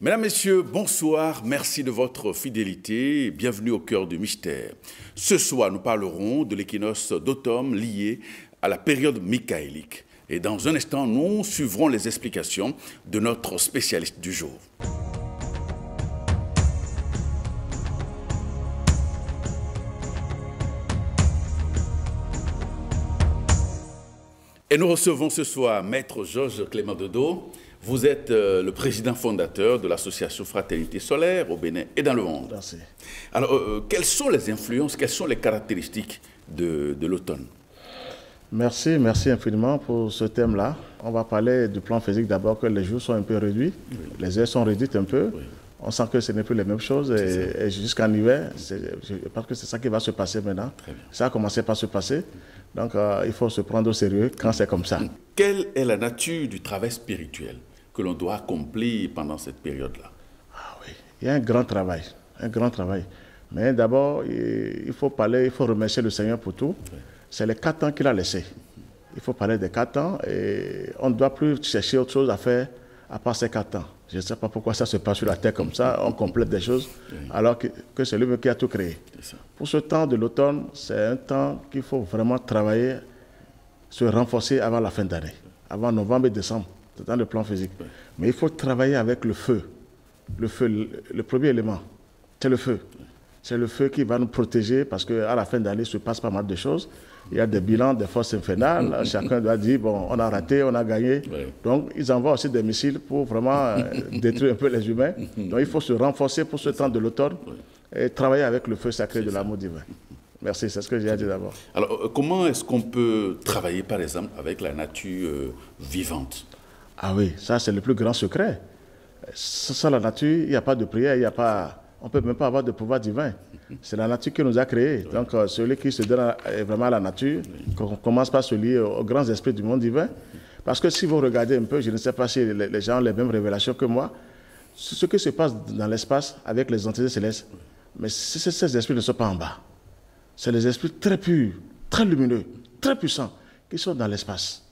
Mesdames, Messieurs, bonsoir, merci de votre fidélité et bienvenue au cœur du mystère. Ce soir, nous parlerons de l'équinoxe d'automne lié à la période michaélique. Et dans un instant, nous suivrons les explications de notre spécialiste du jour. Et nous recevons ce soir Maître Georges Clément Dodo. Vous êtes le président fondateur de l'association Fraternité Solaire au Bénin et dans le monde. Merci. Alors, quelles sont les influences, quelles sont les caractéristiques de l'automne? Merci infiniment pour ce thème-là. On va parler du plan physique d'abord, que les jours sont un peu réduits, oui. Les heures sont réduites un peu. Oui. On sent que ce n'est plus les mêmes choses et jusqu'en hiver, je pense que c'est ça qui va se passer maintenant. Ça a commencé par se passer. Donc, il faut se prendre au sérieux quand c'est comme ça. Quelle est la nature du travail spirituel que l'on doit accomplir pendant cette période-là? Ah oui, il y a un grand travail. Mais d'abord, il faut remercier le Seigneur pour tout. Oui. C'est les 4 ans qu'il a laissés. Il faut parler des 4 ans et on ne doit plus chercher autre chose à faire à part ces 4 ans. Je ne sais pas pourquoi ça se passe sur la terre comme ça, on complète des choses, alors que c'est lui qui a tout créé. Pour ce temps de l'automne, c'est un temps qu'il faut vraiment travailler, se renforcer avant la fin d'année, avant novembre et décembre, c'est dans le plan physique. Mais il faut travailler avec le feu. Le feu, le premier élément, c'est le feu. C'est le feu qui va nous protéger parce qu'à la fin d'année, il se passe pas mal de choses. Il y a des bilans des forces infernales. Chacun doit dire, bon, on a raté, on a gagné. Oui. Donc, ils envoient aussi des missiles pour vraiment détruire un peu les humains. Donc, il faut se renforcer pour ce temps de l'automne et travailler avec le feu sacré de l'amour divin. Merci, c'est ce que j'ai à dire d'abord. Alors, comment est-ce qu'on peut travailler, par exemple, avec la nature vivante? Ah oui, ça, c'est le plus grand secret. Sans la nature, il n'y a pas de prière, il n'y a pas... On ne peut même pas avoir de pouvoir divin. C'est la nature qui nous a créés. Donc, celui qui se donne vraiment à la nature, qu'on commence par se lier aux grands esprits du monde divin. Parce que si vous regardez un peu, je ne sais pas si les gens ont les mêmes révélations que moi, ce qui se passe dans l'espace avec les entités célestes, mais ces esprits ne sont pas en bas. C'est les esprits très purs, très lumineux, très puissants, qui sont dans l'espace.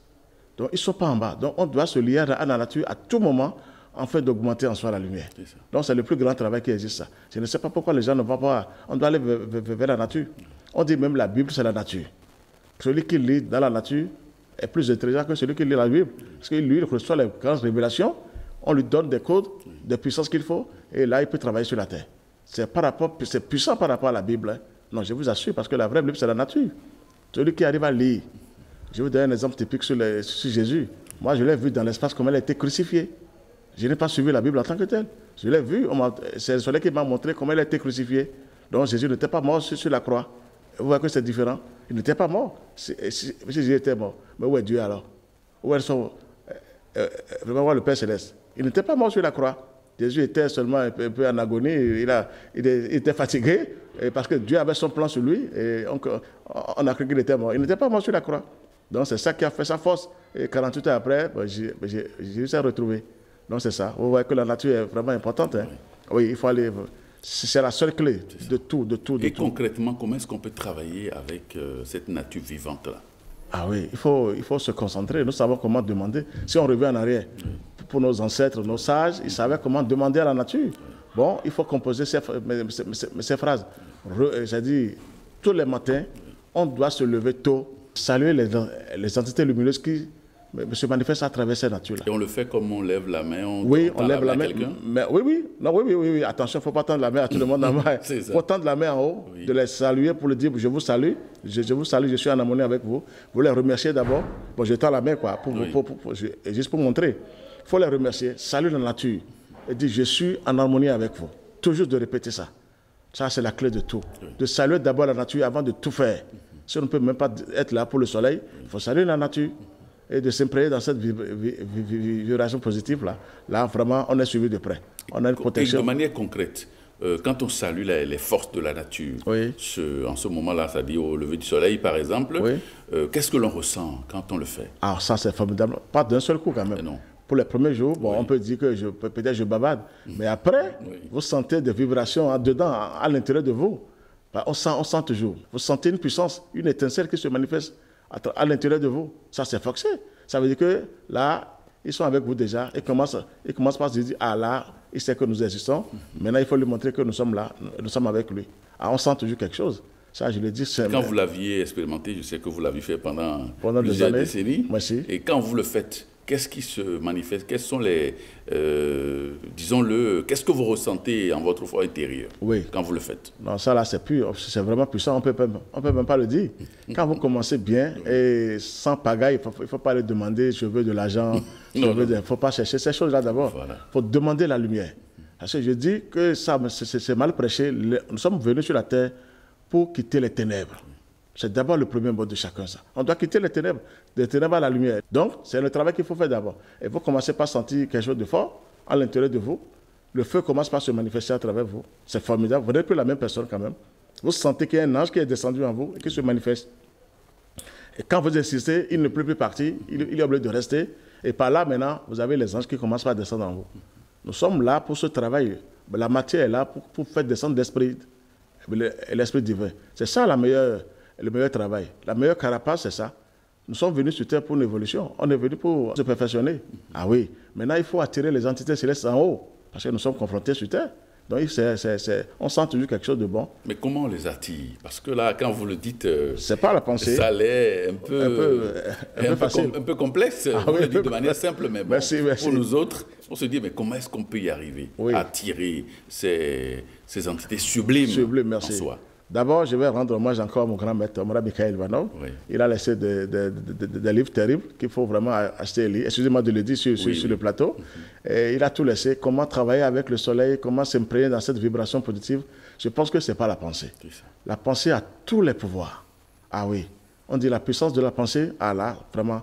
Donc, ils ne sont pas en bas. Donc, on doit se lier à la nature à tout moment, afin d'augmenter en soi la lumière. Donc c'est le plus grand travail qui existe, ça. Je ne sais pas pourquoi les gens ne vont pas... On doit aller vers la nature. On dit même la Bible, c'est la nature. Celui qui lit dans la nature est plus intelligent que celui qui lit la Bible. Parce qu'il lui reçoit les grandes révélations, on lui donne des codes, des puissances qu'il faut, et là, il peut travailler sur la terre. C'est puissant par rapport à la Bible. Hein. Non, je vous assure, parce que la vraie Bible, c'est la nature. Celui qui arrive à lire. Je vais vous donner un exemple typique sur Jésus. Moi, je l'ai vu dans l'espace, comment il a été crucifié. Je n'ai pas suivi la Bible en tant que telle. Je l'ai vu, c'est le soleil qui m'a montré comment il a été crucifié. Donc Jésus n'était pas mort sur la croix. Vous voyez que c'est différent. Il n'était pas mort. Si Jésus était mort, mais où est Dieu alors? Où est vraiment le Père Céleste? Il n'était pas mort sur la croix. Jésus était seulement un peu en agonie. Il était fatigué parce que Dieu avait son plan sur lui. Et on a cru qu'il était mort. Il n'était pas mort sur la croix. Donc c'est ça qui a fait sa force. Et 48 heures après, Jésus s'est retrouvé. Donc c'est ça. Vous voyez que la nature est vraiment importante. Hein? Oui, il faut aller... C'est la seule clé de tout. Et concrètement, comment est-ce qu'on peut travailler avec cette nature vivante-là? Ah oui, il faut se concentrer. Nous savons comment demander. Si on revient en arrière, pour nos ancêtres, nos sages, ils savaient comment demander à la nature. Bon, il faut composer ces phrases. J'ai dit, tous les matins, on doit se lever tôt, saluer les entités lumineuses qui se manifeste à travers ces natures-là. Et on le fait comme on lève la main, on lève la main. Mais oui. Attention, il ne faut pas tendre la main à tout le monde en bas. Il faut tendre la main en haut, de les saluer pour leur dire je vous salue, je suis en harmonie avec vous. Vous les remercier d'abord. Bon, je tends la main, quoi, juste pour montrer. Il faut les remercier, saluer la nature et dire je suis en harmonie avec vous. Toujours de répéter ça. Ça, c'est la clé de tout. De saluer d'abord la nature avant de tout faire. Si on ne peut même pas être là pour le soleil, il faut saluer la nature. Et de s'imprégner dans cette vibration positive-là, là, vraiment, on est suivi de près. On a une protection. Et de manière concrète, quand on salue les forces de la nature, en ce moment-là, c'est-à-dire au lever du soleil, par exemple, qu'est-ce que l'on ressent quand on le fait? Ah, ça, c'est formidable. Pas d'un seul coup, quand même. Non. Pour les premiers jours, bon, on peut dire que peut-être je bavarde. Mais après, vous sentez des vibrations en dedans, à l'intérieur de vous. On sent toujours. Vous sentez une puissance, une étincelle qui se manifeste à l'intérieur de vous. Ça, c'est forcé. Ça veut dire que là, ils sont avec vous déjà. Ils commencent par se dire, ah là, il sait que nous existons. Maintenant, il faut lui montrer que nous sommes là, nous sommes avec lui. Ah, on sent toujours quelque chose. Ça, je le dis. Quand vous l'aviez expérimenté, je sais que vous l'aviez fait pendant des plusieurs années. Décennies. Merci. Et quand vous le faites, qu'est-ce qui se manifeste? Quels sont les, disons-le, qu'est-ce que vous ressentez en votre foi intérieure quand vous le faites? Non, ça là, c'est vraiment puissant. On peut même pas le dire. Quand vous commencez bien et sans pagaille, il faut pas le demander. Je veux de l'argent. Il ne faut pas chercher ces choses-là d'abord. Il faut demander la lumière. Parce que je dis que ça, c'est mal prêché. Nous sommes venus sur la terre pour quitter les ténèbres. C'est d'abord le premier mot de chacun, ça. On doit quitter les ténèbres à la lumière. Donc, c'est le travail qu'il faut faire d'abord. Et vous commencez par sentir quelque chose de fort à l'intérieur de vous. Le feu commence par se manifester à travers vous. C'est formidable. Vous n'êtes plus la même personne quand même. Vous sentez qu'il y a un ange qui est descendu en vous et qui se manifeste. Et quand vous insistez, il ne peut plus partir. Il est obligé de rester. Et par là, maintenant, vous avez les anges qui commencent par descendre en vous. Nous sommes là pour ce travail. La matière est là pour faire descendre l'esprit. L'esprit divin. C'est ça le meilleur travail. La meilleure carapace, c'est ça. Nous sommes venus sur Terre pour une évolution. On est venus pour se perfectionner. Ah oui. Maintenant, il faut attirer les entités célestes en haut. Parce que nous sommes confrontés sur Terre. Donc, on sent toujours quelque chose de bon. Mais comment on les attire? Parce que là, quand vous le dites, c'est pas la pensée. Ça l'est un peu complexe. Ah, vous oui, le dites de manière simple, mais bon, merci. Pour nous autres, on se dit, mais comment est-ce qu'on peut y arriver à attirer ces entités sublimes en soi? D'abord, je vais rendre hommage encore à mon grand maître, Omra Mikhaël Ivanov. Il a laissé des livres terribles qu'il faut vraiment acheter et lire. Excusez-moi de le dire sur le plateau. Et il a tout laissé. Comment travailler avec le soleil, comment s'imprégner dans cette vibration positive. Je pense que ce n'est pas la pensée. La pensée a tous les pouvoirs. Ah oui. On dit la puissance de la pensée. Ah là, vraiment.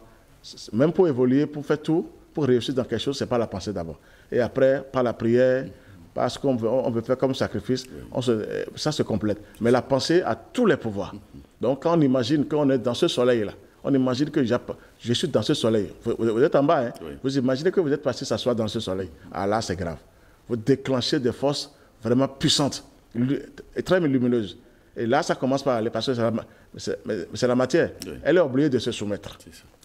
Même pour évoluer, pour faire tout, pour réussir dans quelque chose, ce n'est pas la pensée d'abord. Et après, par la prière, parce qu'on veut faire comme sacrifice, ça se complète. Mais la pensée a tous les pouvoirs. Donc quand on imagine qu'on est dans ce soleil-là, on imagine que je suis dans ce soleil. Vous êtes en bas, hein? Vous imaginez que vous êtes passé s'asseoir dans ce soleil. Ah là, c'est grave. Vous déclenchez des forces vraiment puissantes et très lumineuses. Et là, ça commence par aller, parce que c'est la matière. Elle est obligée de se soumettre.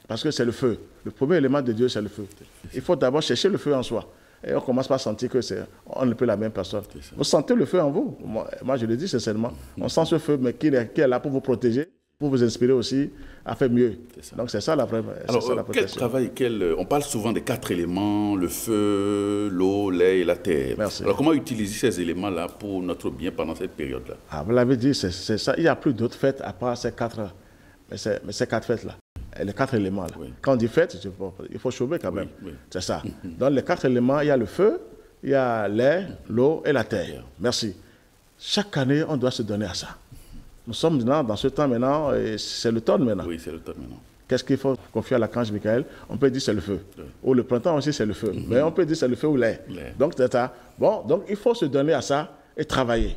Parce que c'est le feu. Le premier élément de Dieu, c'est le feu. Il faut d'abord chercher le feu en soi. Et on commence par sentir que on n'est plus la même personne. Vous sentez le feu en vous. Moi, je le dis sincèrement. On sent ce feu, mais qui est là pour vous protéger, pour vous inspirer aussi à faire mieux. Donc c'est ça la vraie. Alors, quel travail, on parle souvent des 4 éléments, le feu, l'eau, l'air et la terre. Merci. Alors comment utiliser ces éléments-là pour notre bien pendant cette période-là? Ah, vous l'avez dit, c'est ça. Il n'y a plus d'autres fêtes à part ces 4 fêtes-là. Les 4 éléments. Là. Quand on dit fête, il faut chauffer quand même. C'est ça. Dans les 4 éléments, il y a le feu, il y a l'air, l'eau et la terre. Merci. Chaque année, on doit se donner à ça. Nous sommes maintenant dans ce temps maintenant, et c'est l'automne maintenant. Oui, c'est l'automne maintenant. Qu'est-ce qu'il faut confier à l'archange Michael? On peut dire c'est le feu. Ou le printemps aussi, c'est le feu. Mais on peut dire c'est le feu ou l'air. Donc, c'est ça. Bon, donc il faut se donner à ça et travailler.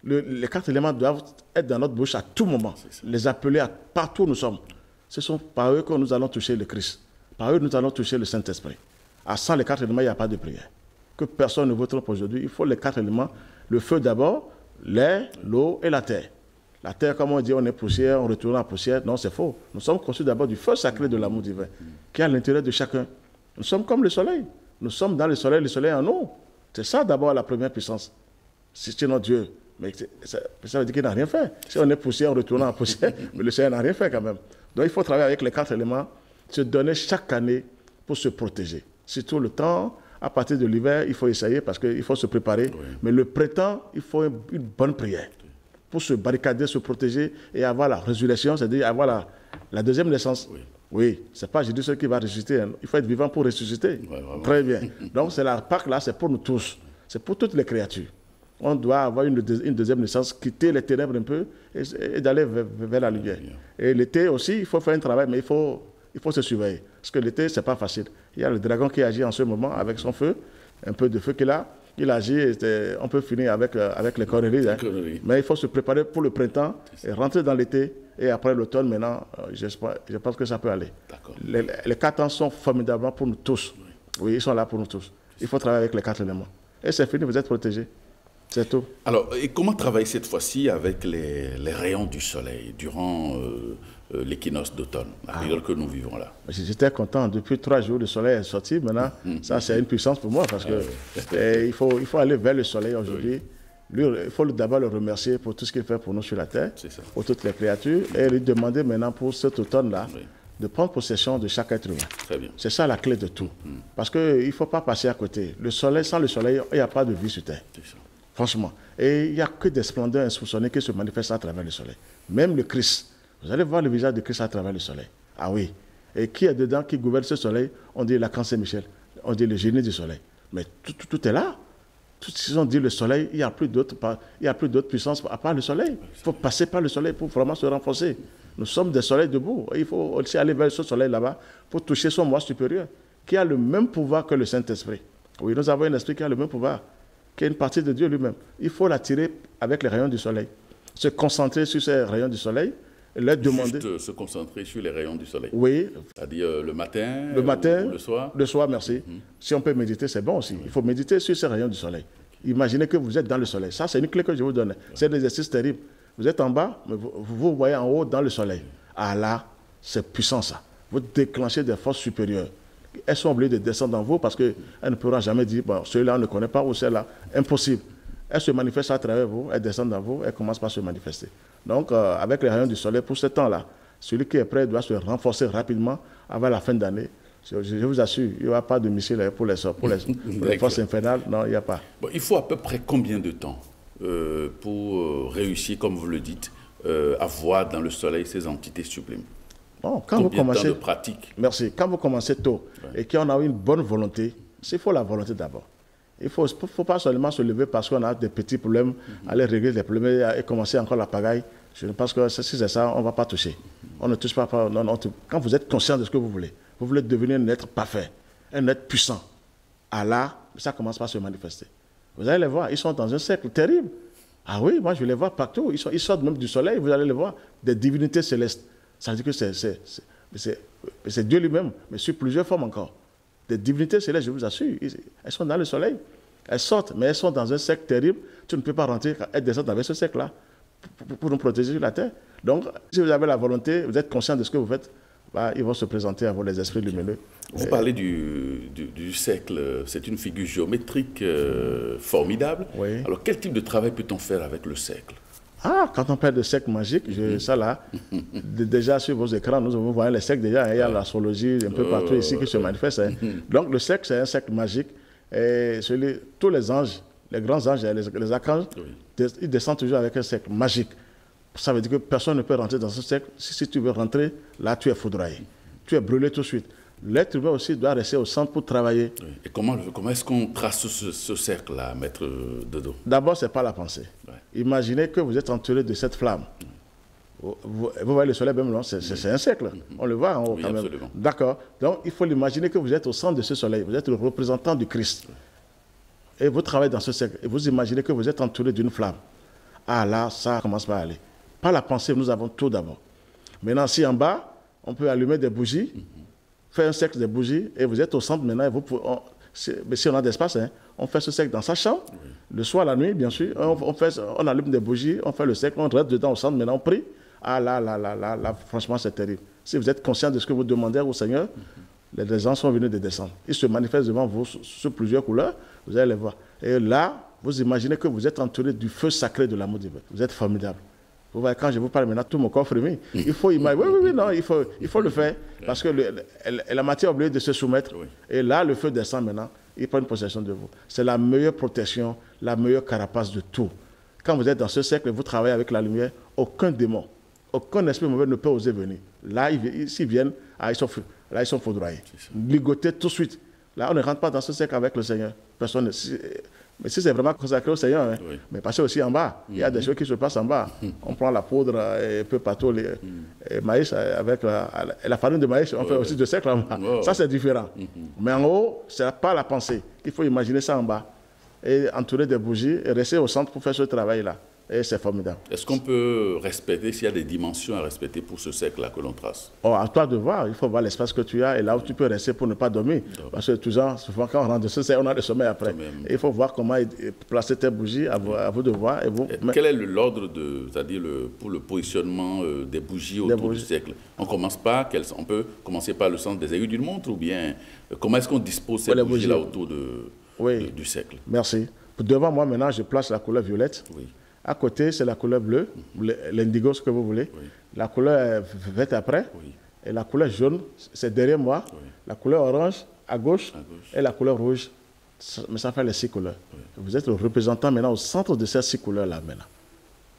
Les 4 éléments doivent être dans notre bouche à tout moment. Les appeler partout où nous sommes. Ce sont par eux que nous allons toucher le Christ. Par eux, nous allons toucher le Saint-Esprit. Sans les 4 éléments, il n'y a pas de prière. Que personne ne vous trompe aujourd'hui. Il faut les 4 éléments. Le feu d'abord, l'air, l'eau et la terre. La terre, comme on dit, on est poussière, on retourne en poussière. Non, c'est faux. Nous sommes conçus d'abord du feu sacré de l'amour divin, qui est à l'intérieur de chacun. Nous sommes comme le soleil. Nous sommes dans le soleil en nous. C'est ça d'abord la première puissance. C'est notre Dieu. Mais ça veut dire qu'il n'a rien fait. Si on est poussière, on retourne en poussière, mais le soleil n'a rien fait quand même. Donc il faut travailler avec les 4 éléments, se donner chaque année pour se protéger. Surtout le temps, à partir de l'hiver, il faut essayer parce qu'il faut se préparer. Mais le printemps, il faut une bonne prière pour se barricader, se protéger et avoir la résurrection, c'est-à-dire avoir la deuxième naissance. Oui, ce n'est pas Jésus seul qui va ressusciter. Hein. Il faut être vivant pour ressusciter. Très bien. Donc c'est la Pâque là, c'est pour nous tous. C'est pour toutes les créatures. On doit avoir une deuxième naissance, quitter les ténèbres un peu et d'aller vers la lumière. Et l'été aussi, il faut faire un travail, mais il faut se surveiller. Parce que l'été, ce n'est pas facile. Il y a le dragon qui agit en ce moment avec son feu, un peu de feu qu'il a. Il agit, on peut finir avec les conneries. Hein. Mais il faut se préparer pour le printemps et rentrer dans l'été. Et après l'automne, maintenant, je pense que ça peut aller. Les 4 ans sont formidables pour nous tous. Oui, ils sont là pour nous tous. Il faut travailler avec les 4 éléments. Et c'est fini, vous êtes protégés. C'est tout. Alors, et comment travailler cette fois-ci avec les rayons du soleil durant l'équinoxe d'automne, la période que nous vivons là? J'étais content. Depuis 3 jours, le soleil est sorti. Maintenant, ça, c'est une puissance pour moi parce que il faut aller vers le soleil aujourd'hui. Oui. Il faut d'abord le remercier pour tout ce qu'il fait pour nous sur la terre, pour toutes les créatures, et lui demander maintenant pour cet automne-là de prendre possession de chaque être humain. C'est ça la clé de tout. Parce qu'il ne faut pas passer à côté. Le soleil, sans le soleil, il n'y a pas de vie sur terre. Franchement. Et il n'y a que des splendeurs insoupçonnées qui se manifestent à travers le soleil. Même le Christ. Vous allez voir le visage de Christ à travers le soleil. Ah oui. Et qui est dedans, qui gouverne ce soleil? On dit l'archange Saint-Michel. On dit le génie du soleil. Mais tout est là. Tout ce qu'ils ont dit, le soleil, il n'y a plus d'autres puissances à part le soleil. Il faut passer par le soleil pour vraiment se renforcer. Nous sommes des soleils debout. Il faut aussi aller vers ce soleil là-bas pour toucher son moi supérieur, qui a le même pouvoir que le Saint-Esprit. Oui, nous avons un esprit qui a le même pouvoir, qui est une partie de Dieu lui-même. Il faut l'attirer avec les rayons du soleil. Se concentrer sur ces rayons du soleil et leur demander... Juste se concentrer sur les rayons du soleil. Oui. C'est-à-dire le matin ou le soir? Le soir, merci. Si on peut méditer, c'est bon aussi. Il faut méditer sur ces rayons du soleil. Imaginez que vous êtes dans le soleil. Ça, c'est une clé que je vous donne. C'est un exercice terrible. Vous êtes en bas, mais vous voyez en haut dans le soleil. Ah là, c'est puissant ça. Vous déclenchez des forces supérieures. Elles sont obligées de descendre en vous parce qu'elles ne pourront jamais dire, bon, celui-là on ne connaît pas ou celle-là. Impossible. Elles se manifestent à travers vous, elles descendent en vous, elles commencent par se manifester. Donc, avec les rayons du soleil, pour ce temps-là, celui qui est prêt doit se renforcer rapidement avant la fin d'année. Je vous assure, il n'y aura pas de missiles pour les forces infernales. Non, il n'y a pas. Bon, il faut à peu près combien de temps pour réussir, comme vous le dites, à voir dans le soleil ces entités sublimes? Bon, quand vous commencez, de pratique? Merci. Quand vous commencez tôt et qu'on a une bonne volonté, il faut la volonté d'abord. Il ne faut pas seulement se lever parce qu'on a des petits problèmes, aller régler les problèmes et commencer encore la pagaille. Je pense que si c'est ça, on ne va pas toucher. On ne touche pas. Quand vous êtes conscient de ce que vous voulez devenir un être parfait, un être puissant. Ah là, ça commence par se manifester. Vous allez les voir, ils sont dans un cercle terrible. Ah oui, moi je les vois partout. Ils sortent même du soleil, vous allez les voir, des divinités célestes. Ça veut dire que c'est Dieu lui-même, mais sur plusieurs formes encore. Des divinités célestes, je vous assure, elles sont dans le soleil. Elles sortent, mais elles sont dans un cercle terrible. Tu ne peux pas rentrer, elles descendent avec ce cercle-là pour nous protéger sur la terre. Donc, si vous avez la volonté, vous êtes conscient de ce que vous faites, ils vont se présenter à vous, les esprits lumineux. Vous parlez du cercle, c'est une figure géométrique formidable. Oui. Alors, quel type de travail peut-on faire avec le cercle? Ah, quand on parle de cercle magique, ça là, déjà sur vos écrans, nous voyons les cercles déjà, il y a l'astrologie un peu partout ici qui se manifeste. Donc le cercle, c'est un cercle magique. Et tous les anges, les grands anges, les archanges, ils descendent toujours avec un cercle magique. Ça veut dire que personne ne peut rentrer dans ce cercle. Si tu veux rentrer, là tu es foudroyé. Tu es brûlé tout de suite. L'être humain aussi doit rester au centre pour travailler. Oui. Et comment est-ce qu'on trace ce cercle-là, maître Dodo? D'abord, ce n'est pas la pensée. Imaginez que vous êtes entouré de cette flamme. Vous voyez le soleil, même là, c'est un cercle. On le voit en haut quand même. D'accord. Donc, il faut l'imaginer que vous êtes au centre de ce soleil. Vous êtes le représentant du Christ. Et vous travaillez dans ce cercle. Et vous imaginez que vous êtes entouré d'une flamme. Ah là, ça commence par aller. Par la pensée, nous avons tout d'abord. Maintenant, si en bas, on peut allumer des bougies, faire un cercle de bougies, et vous êtes au centre maintenant, mais si on a d'espace, on fait ce cercle dans sa chambre, le soir, la nuit, bien sûr, on allume des bougies, on fait le cercle, on reste dedans au centre, maintenant on prie. Ah là, franchement, c'est terrible. Si vous êtes conscient de ce que vous demandez au Seigneur, les anges sont venus de descendre. Ils se manifestent devant vous sur plusieurs couleurs, vous allez les voir. Et là, vous imaginez que vous êtes entouré du feu sacré de l'amour divin. Vous êtes formidable. Vous voyez, quand je vous parle maintenant, tout mon corps frémit. Il faut imaginer. Oui, non, il faut le faire. Parce que la matière est obligée de se soumettre. Et là, le feu descend maintenant. Il prend une possession de vous. C'est la meilleure protection, la meilleure carapace de tout. Quand vous êtes dans ce cercle, vous travaillez avec la lumière, aucun démon, aucun esprit mauvais ne peut oser venir. Là, s'ils viennent, ils sont foudroyés. Ligotés tout de suite. Là, on ne rentre pas dans ce cercle avec le Seigneur. Personne ne... Mais si c'est vraiment consacré au Seigneur, mais passez aussi en bas. Il y a des choses qui se passent en bas. On prend la poudre et un peu partout, les maïs, avec la farine de maïs, on fait aussi de cercle en bas. Ça, c'est différent. Mais en haut, ce n'est pas la pensée. Il faut imaginer ça en bas. Et entourer des bougies et rester au centre pour faire ce travail-là. Et c'est formidable. Est-ce qu'on peut respecter, s'il y a des dimensions à respecter pour ce cercle-là que l'on trace? Oh, à toi de voir, il faut voir l'espace que tu as et là où tu peux rester pour ne pas dormir. Parce que toujours, souvent quand on rentre de ce cercle, on a le sommeil après. Et il faut voir comment placer tes bougies, à vous de voir. Quel est l'ordre, c'est-à-dire pour le positionnement des bougies autour du cercle? On peut commencer par le centre des aiguilles d'une montre ou bien comment est-ce qu'on dispose ces bougies-là autour du cercle? Merci. Devant moi, maintenant, je place la couleur violette. Oui. À côté, c'est la couleur bleue, l'indigo, ce que vous voulez. Oui. La couleur verte après. Oui. Et la couleur jaune, c'est derrière moi. Oui. La couleur orange, à gauche. Et la couleur rouge. Mais ça fait les 6 couleurs. Oui. Vous êtes le représentant maintenant au centre de ces 6 couleurs-là maintenant.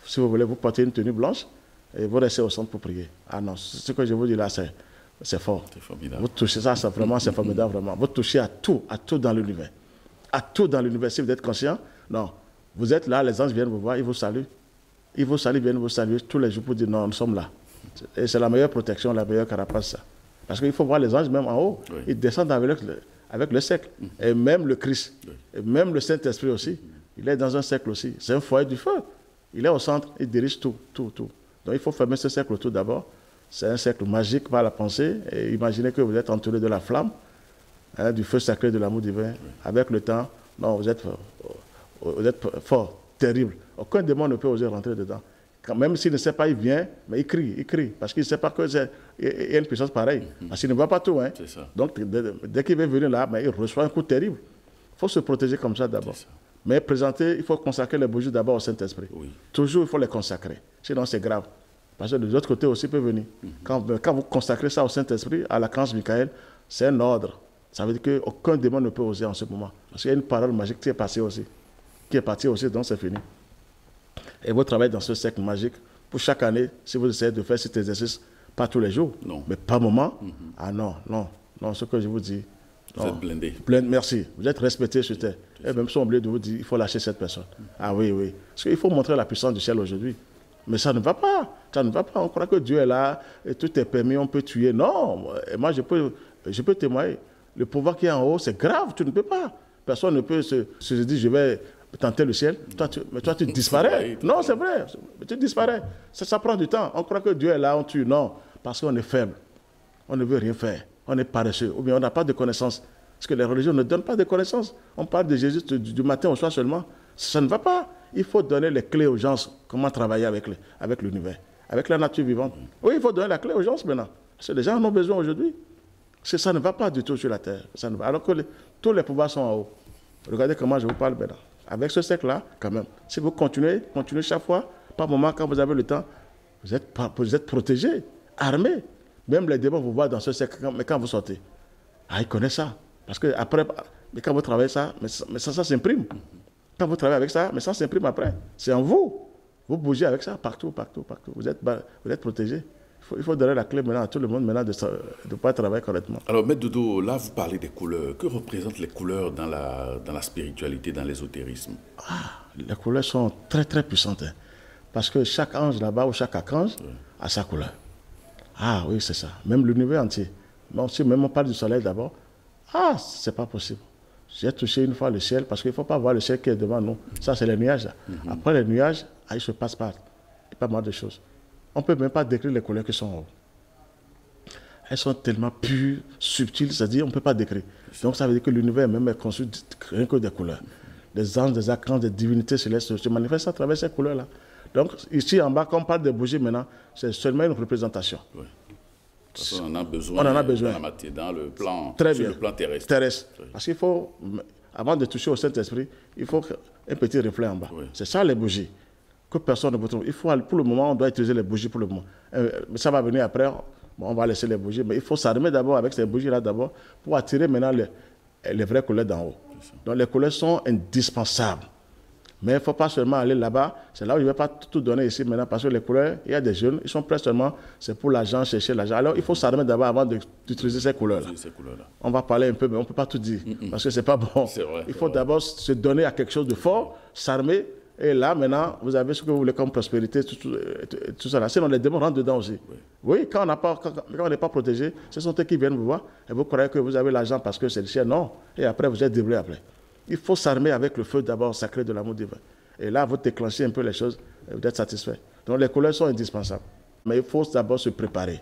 Si vous voulez, vous portez une tenue blanche et vous restez au centre pour prier. Ah non, ce que je vous dis là, c'est fort. C'est formidable. Vous touchez ça, c'est formidable, vraiment. Vous touchez à tout dans l'univers. À tout dans l'univers. Si vous êtes conscient, non. Vous êtes là, les anges viennent vous voir, ils vous saluent. Ils vous saluent, viennent vous saluer tous les jours pour dire non, nous sommes là. Et c'est la meilleure protection, la meilleure carapace, ça. Parce qu'il faut voir les anges même en haut. Oui. Ils descendent avec le cercle. Et même le Christ. Oui. Et même le Saint-Esprit aussi. Il est dans un cercle aussi. C'est un foyer du feu. Il est au centre, il dirige tout. Donc il faut fermer ce cercle tout d'abord. C'est un cercle magique par la pensée. Et imaginez que vous êtes entouré de la flamme, du feu sacré de l'amour divin. Oui. Avec le temps, non, vous êtes fort, terrible. Aucun démon ne peut oser rentrer dedans. Même s'il ne sait pas, il vient, mais il crie. Parce qu'il ne sait pas qu'il y a une puissance pareille. Parce qu'il ne voit pas tout. Hein. Donc, dès qu'il veut venir là, il reçoit un coup terrible. Il faut se protéger comme ça d'abord. Mais présenter, il faut consacrer les bougies d'abord au Saint-Esprit. Oui. Toujours, il faut les consacrer. Sinon, c'est grave. Parce que de l'autre côté aussi peut venir. Quand vous consacrez ça au Saint-Esprit, à l'archange Michael, c'est un ordre. Ça veut dire qu'aucun démon ne peut oser en ce moment. Parce qu'il y a une parole magique qui est passée aussi. Donc c'est fini. Et vous travaillez dans ce cercle magique. Pour chaque année, si vous essayez de faire cet exercice, pas tous les jours, mais par moment, ah non, ce que je vous dis. Vous êtes blindé. Merci. Vous êtes respecté sur terre. Et même si on oublie de vous dire, il faut lâcher cette personne. Ah oui. Parce qu'il faut montrer la puissance du ciel aujourd'hui. Mais ça ne va pas. On croit que Dieu est là et tout est permis, on peut tuer. Non. Et moi, je peux témoigner. Le pouvoir qui est en haut, c'est grave. Tu ne peux pas. Personne ne peut se dire, je vais tenter le ciel. Mais toi, tu disparais. Non, c'est vrai. Tu disparais. Ça prend du temps. On croit que Dieu est là, on tue. Non. Parce qu'on est faible. On ne veut rien faire. On est paresseux. Ou bien on n'a pas de connaissances. Parce que les religions ne donnent pas de connaissances. On parle de Jésus du matin au soir seulement. Ça ne va pas. Il faut donner les clés aux gens. Comment travailler avec l'univers, avec la nature vivante. Oui, il faut donner la clé aux gens maintenant. Parce que les gens en ont besoin aujourd'hui. Parce que ça ne va pas du tout sur la terre. Ça ne va. Alors que tous les pouvoirs sont en haut. Regardez comment je vous parle maintenant. Avec ce cercle-là, quand même. Si vous continuez chaque fois, par moment, quand vous avez le temps, vous êtes protégé, armé. Même les démons vous voient dans ce cercle, mais quand vous sortez, ils connaissent ça. Parce que après, mais quand vous travaillez ça, mais ça s'imprime. Quand vous travaillez avec ça, mais ça s'imprime après. C'est en vous. Vous bougez avec ça partout. Vous êtes protégé. Il faut donner la clé maintenant à tout le monde maintenant de pouvoir travailler correctement. Alors, Maître Dodo, là, vous parlez des couleurs. Que représentent les couleurs dans la spiritualité, dans l'ésotérisme? Les couleurs sont très, très puissantes. Hein. Parce que chaque ange là-bas ou chaque archange a sa couleur. Ah oui, c'est ça. Même l'univers entier. Même on parle du soleil d'abord. C'est pas possible. J'ai touché une fois le ciel parce qu'il ne faut pas voir le ciel qui est devant nous. Ça, c'est les nuages. Là. Après les nuages, il se passe pas mal de choses. On ne peut même pas décrire les couleurs qui sont en haut. Elles sont tellement pures, subtiles, c'est-à-dire on ne peut pas décrire. Donc ça veut dire que l'univers même est conçu rien que des couleurs. Des anges, des archanges, des divinités célestes se manifestent à travers ces couleurs-là. Donc ici en bas, quand on parle des bougies maintenant, c'est seulement une représentation. Oui. Parce qu'on en a besoin. Dans le plan, le plan terrestre. Oui. Parce qu'il faut, avant de toucher au Saint-Esprit, il faut un petit reflet en bas. Oui. C'est ça les bougies. Que personne ne peut trouver. Pour le moment, on doit utiliser les bougies pour le moment. Mais ça va venir après. On va laisser les bougies. Mais il faut s'armer d'abord avec ces bougies-là d'abord pour attirer maintenant les vraies couleurs d'en haut. Donc les couleurs sont indispensables. Mais il ne faut pas seulement aller là-bas. C'est là où je ne vais pas tout donner ici maintenant parce que les couleurs, il y a des jeunes, ils sont prêts seulement, c'est pour l'argent, chercher l'argent. Alors il faut s'armer d'abord avant d'utiliser ces couleurs-là. On va parler un peu, mais on ne peut pas tout dire parce que ce n'est pas bon. Il faut d'abord se donner à quelque chose de fort, s'armer. Et là, maintenant, vous avez ce que vous voulez comme prospérité, tout ça là. Sinon, les démons rentrent dedans aussi. Oui, quand on n'est pas protégé, ce sont eux qui viennent vous voir et vous croyez que vous avez l'argent parce que c'est le ciel. Non. Et après, vous êtes déblé après. Il faut s'armer avec le feu d'abord sacré de l'amour divin. Et là, vous déclenchez un peu les choses. et vous êtes satisfait. Donc les couleurs sont indispensables. Mais il faut d'abord se préparer.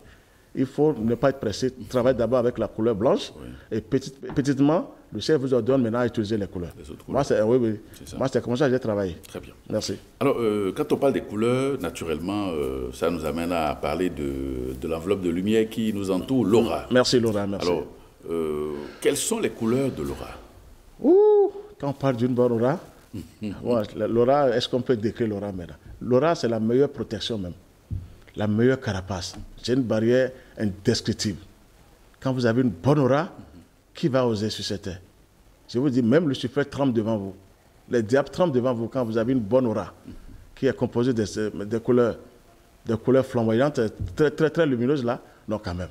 Il faut ne pas être pressé, travailler d'abord avec la couleur blanche, et petitement, le chef vous ordonne maintenant à utiliser les couleurs. Moi, c'est Moi, c'est comme ça que j'ai travaillé. Très bien. Merci. Alors, quand on parle des couleurs, naturellement, ça nous amène à parler de l'enveloppe de lumière qui nous entoure, l'aura. Merci, Laura, merci. Alors, quelles sont les couleurs de l'aura? Quand on parle d'une bonne aura, l'aura, est-ce qu'on peut décrire l'aura maintenant? L'aura, c'est la meilleure protection même. La meilleure carapace. C'est une barrière indescriptible. Quand vous avez une bonne aura, qui va oser sur cette terre? Je vous dis, même Lucifer tremble devant vous. Les diables tremblent devant vous quand vous avez une bonne aura, qui est composée de couleurs flamboyantes, très, très, très lumineuses là. Non, quand même.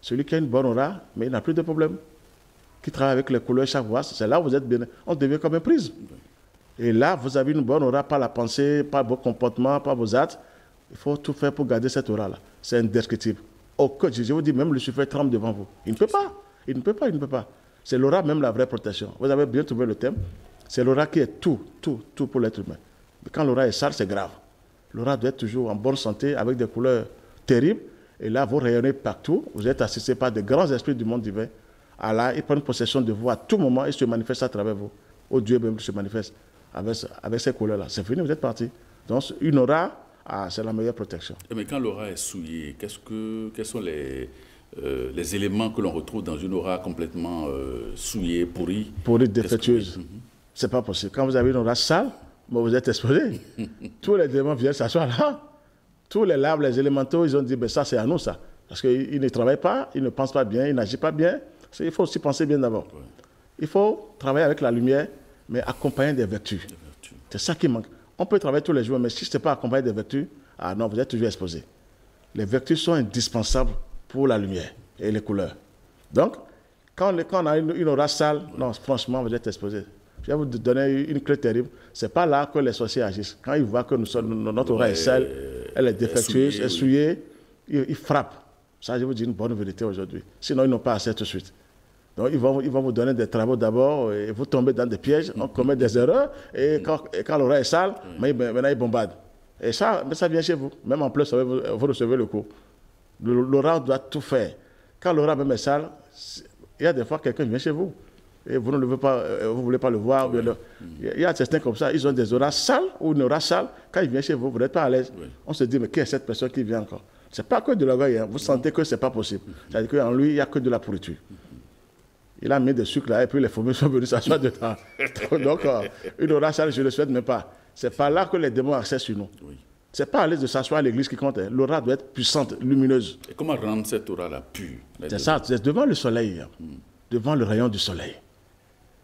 Celui qui a une bonne aura, mais il n'a plus de problème. Qui travaille avec les couleurs chaque fois, c'est là où vous êtes bien. On devient comme un prisme. Et là, vous avez une bonne aura, pas la pensée, pas vos comportements, pas vos actes. Il faut tout faire pour garder cette aura-là. C'est indescriptible. Je vous dis, même Lucifer tremble devant vous. Il ne peut pas. Il ne peut pas, il ne peut pas. C'est l'aura même la vraie protection. Vous avez bien trouvé le thème. C'est l'aura qui est tout pour l'être humain. Mais quand l'aura est sale, c'est grave. L'aura doit être toujours en bonne santé, avec des couleurs terribles. Et là, vous rayonnez partout. Vous êtes assisté par des grands esprits du monde divin. Allah, ils prennent possession de vous à tout moment et se manifestent à travers vous. Oh, Dieu même se manifeste avec ces couleurs-là. C'est fini, vous êtes parti. Donc, une aura, c'est la meilleure protection. Mais quand l'aura est souillée, quels sont les éléments que l'on retrouve dans une aura complètement souillée, pourrie? Pourrie, défectueuse. C'est pas possible. Quand vous avez une aura sale, vous êtes exposé. Tous les démons viennent s'asseoir là. Tous les larves, les élémentaux, ils ont dit, ben ça c'est à nous ça. Parce qu'ils ne travaillent pas, ils ne pensent pas bien, ils n'agissent pas bien. Il faut aussi penser bien d'abord. Ouais. Il faut travailler avec la lumière, mais accompagné des vertus. C'est ça qui manque. On peut travailler tous les jours, mais si ce n'est pas accompagné des vertus, ah non, vous êtes toujours exposé. Les vertus sont indispensables pour la lumière et les couleurs. Donc, quand on a une aura sale, non, franchement, vous êtes exposé. Je vais vous donner une clé terrible. Ce n'est pas là que les sorciers agissent. Quand ils voient que notre aura est sale, elle est défectueuse, essuyée, ils frappent. Ça, je vous dis une bonne vérité aujourd'hui. Sinon, ils n'ont pas assez tout de suite. Donc, ils vont vous donner des travaux d'abord, et vous tombez dans des pièges, on commet des erreurs, et quand l'aura est sale, maintenant, ils bombardent. Et ça vient chez vous. Même en plus, vous recevez le coup. L'aura doit tout faire. Quand l'aura même est sale, il y a des fois quelqu'un vient chez vous, et vous ne le voulez pas, vous voulez pas le voir. Oui. Il y a certains comme ça, ils ont des auras sales, ou une aura sale. Quand il vient chez vous, vous n'êtes pas à l'aise. Oui. On se dit, mais qui est cette personne qui vient encore? Ce n'est pas que de l'orgueil, hein. Vous sentez que ce n'est pas possible. C'est-à-dire qu'en lui, il n'y a que de la pourriture. Il a mis des sucres là, et puis les fourmis sont venues s'asseoir dedans. Donc, une aura sale, je ne le souhaite même pas. Ce n'est pas là que les démons accèdent sur nous. Oui. Ce n'est pas à l'aise de s'asseoir à l'église qui compte. Hein. L'aura doit être puissante, lumineuse. Et comment rendre cette aura-là pure? C'est ça, c'est devant le soleil, devant le rayon du soleil.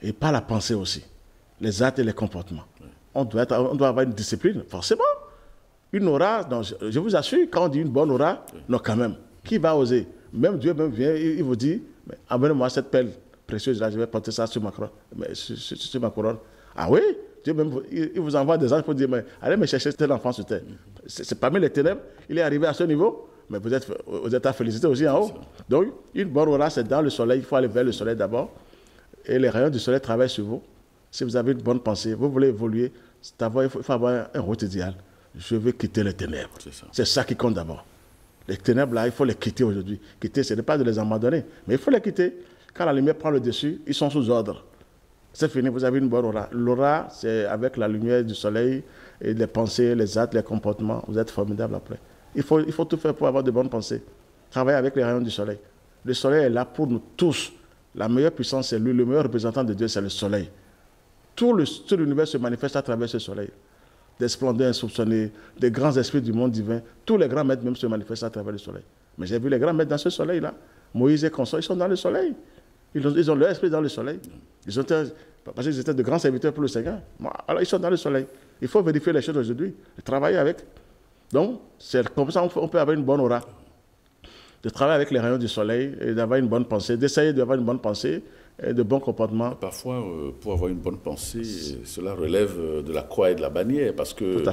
Et par la pensée aussi. Les actes et les comportements. Oui. On doit avoir une discipline, forcément. Une aura, donc, je vous assure, quand on dit une bonne aura, non quand même. Qui va oser? Même Dieu même vient, il vous dit, amenez-moi cette perle précieuse là, je vais porter ça sur ma couronne. Ah oui? Dieu même, il vous envoie des anges pour dire, mais allez me chercher tel enfant sur terre. C'est parmi les ténèbres, il est arrivé à ce niveau, mais vous êtes à féliciter aussi en haut. Donc, une bonne aura, c'est dans le soleil, il faut aller vers le soleil d'abord, et les rayons du soleil travaillent sur vous. Si vous avez une bonne pensée, vous voulez évoluer, il faut avoir un route idéal. Je veux quitter les ténèbres. C'est ça qui compte d'abord. Les ténèbres, là, il faut les quitter aujourd'hui. Quitter, ce n'est pas de les abandonner, mais il faut les quitter. Quand la lumière prend le dessus, ils sont sous ordre. C'est fini, vous avez une bonne aura. L'aura, c'est avec la lumière du soleil et les pensées, les actes, les comportements. Vous êtes formidable après. Il faut tout faire pour avoir de bonnes pensées. Travailler avec les rayons du soleil. Le soleil est là pour nous tous. La meilleure puissance, c'est lui. Le meilleur représentant de Dieu, c'est le soleil. Tout l'univers se manifeste à travers ce soleil. Des splendeurs insoupçonnées, des grands esprits du monde divin. Tous les grands maîtres même se manifestent à travers le soleil. Mais j'ai vu les grands maîtres dans ce soleil-là. Moïse et consorts, ils sont dans le soleil. Ils ont leur esprit dans le soleil. Parce qu'ils étaient de grands serviteurs pour le Seigneur. Alors ils sont dans le soleil. Il faut vérifier les choses aujourd'hui, travailler avec. Donc, c'est comme ça qu'on peut avoir une bonne aura. De travailler avec les rayons du soleil et d'avoir une bonne pensée, d'essayer d'avoir une bonne pensée et de bons comportements. Parfois, pour avoir une bonne pensée, cela relève de la croix et de la bannière, parce que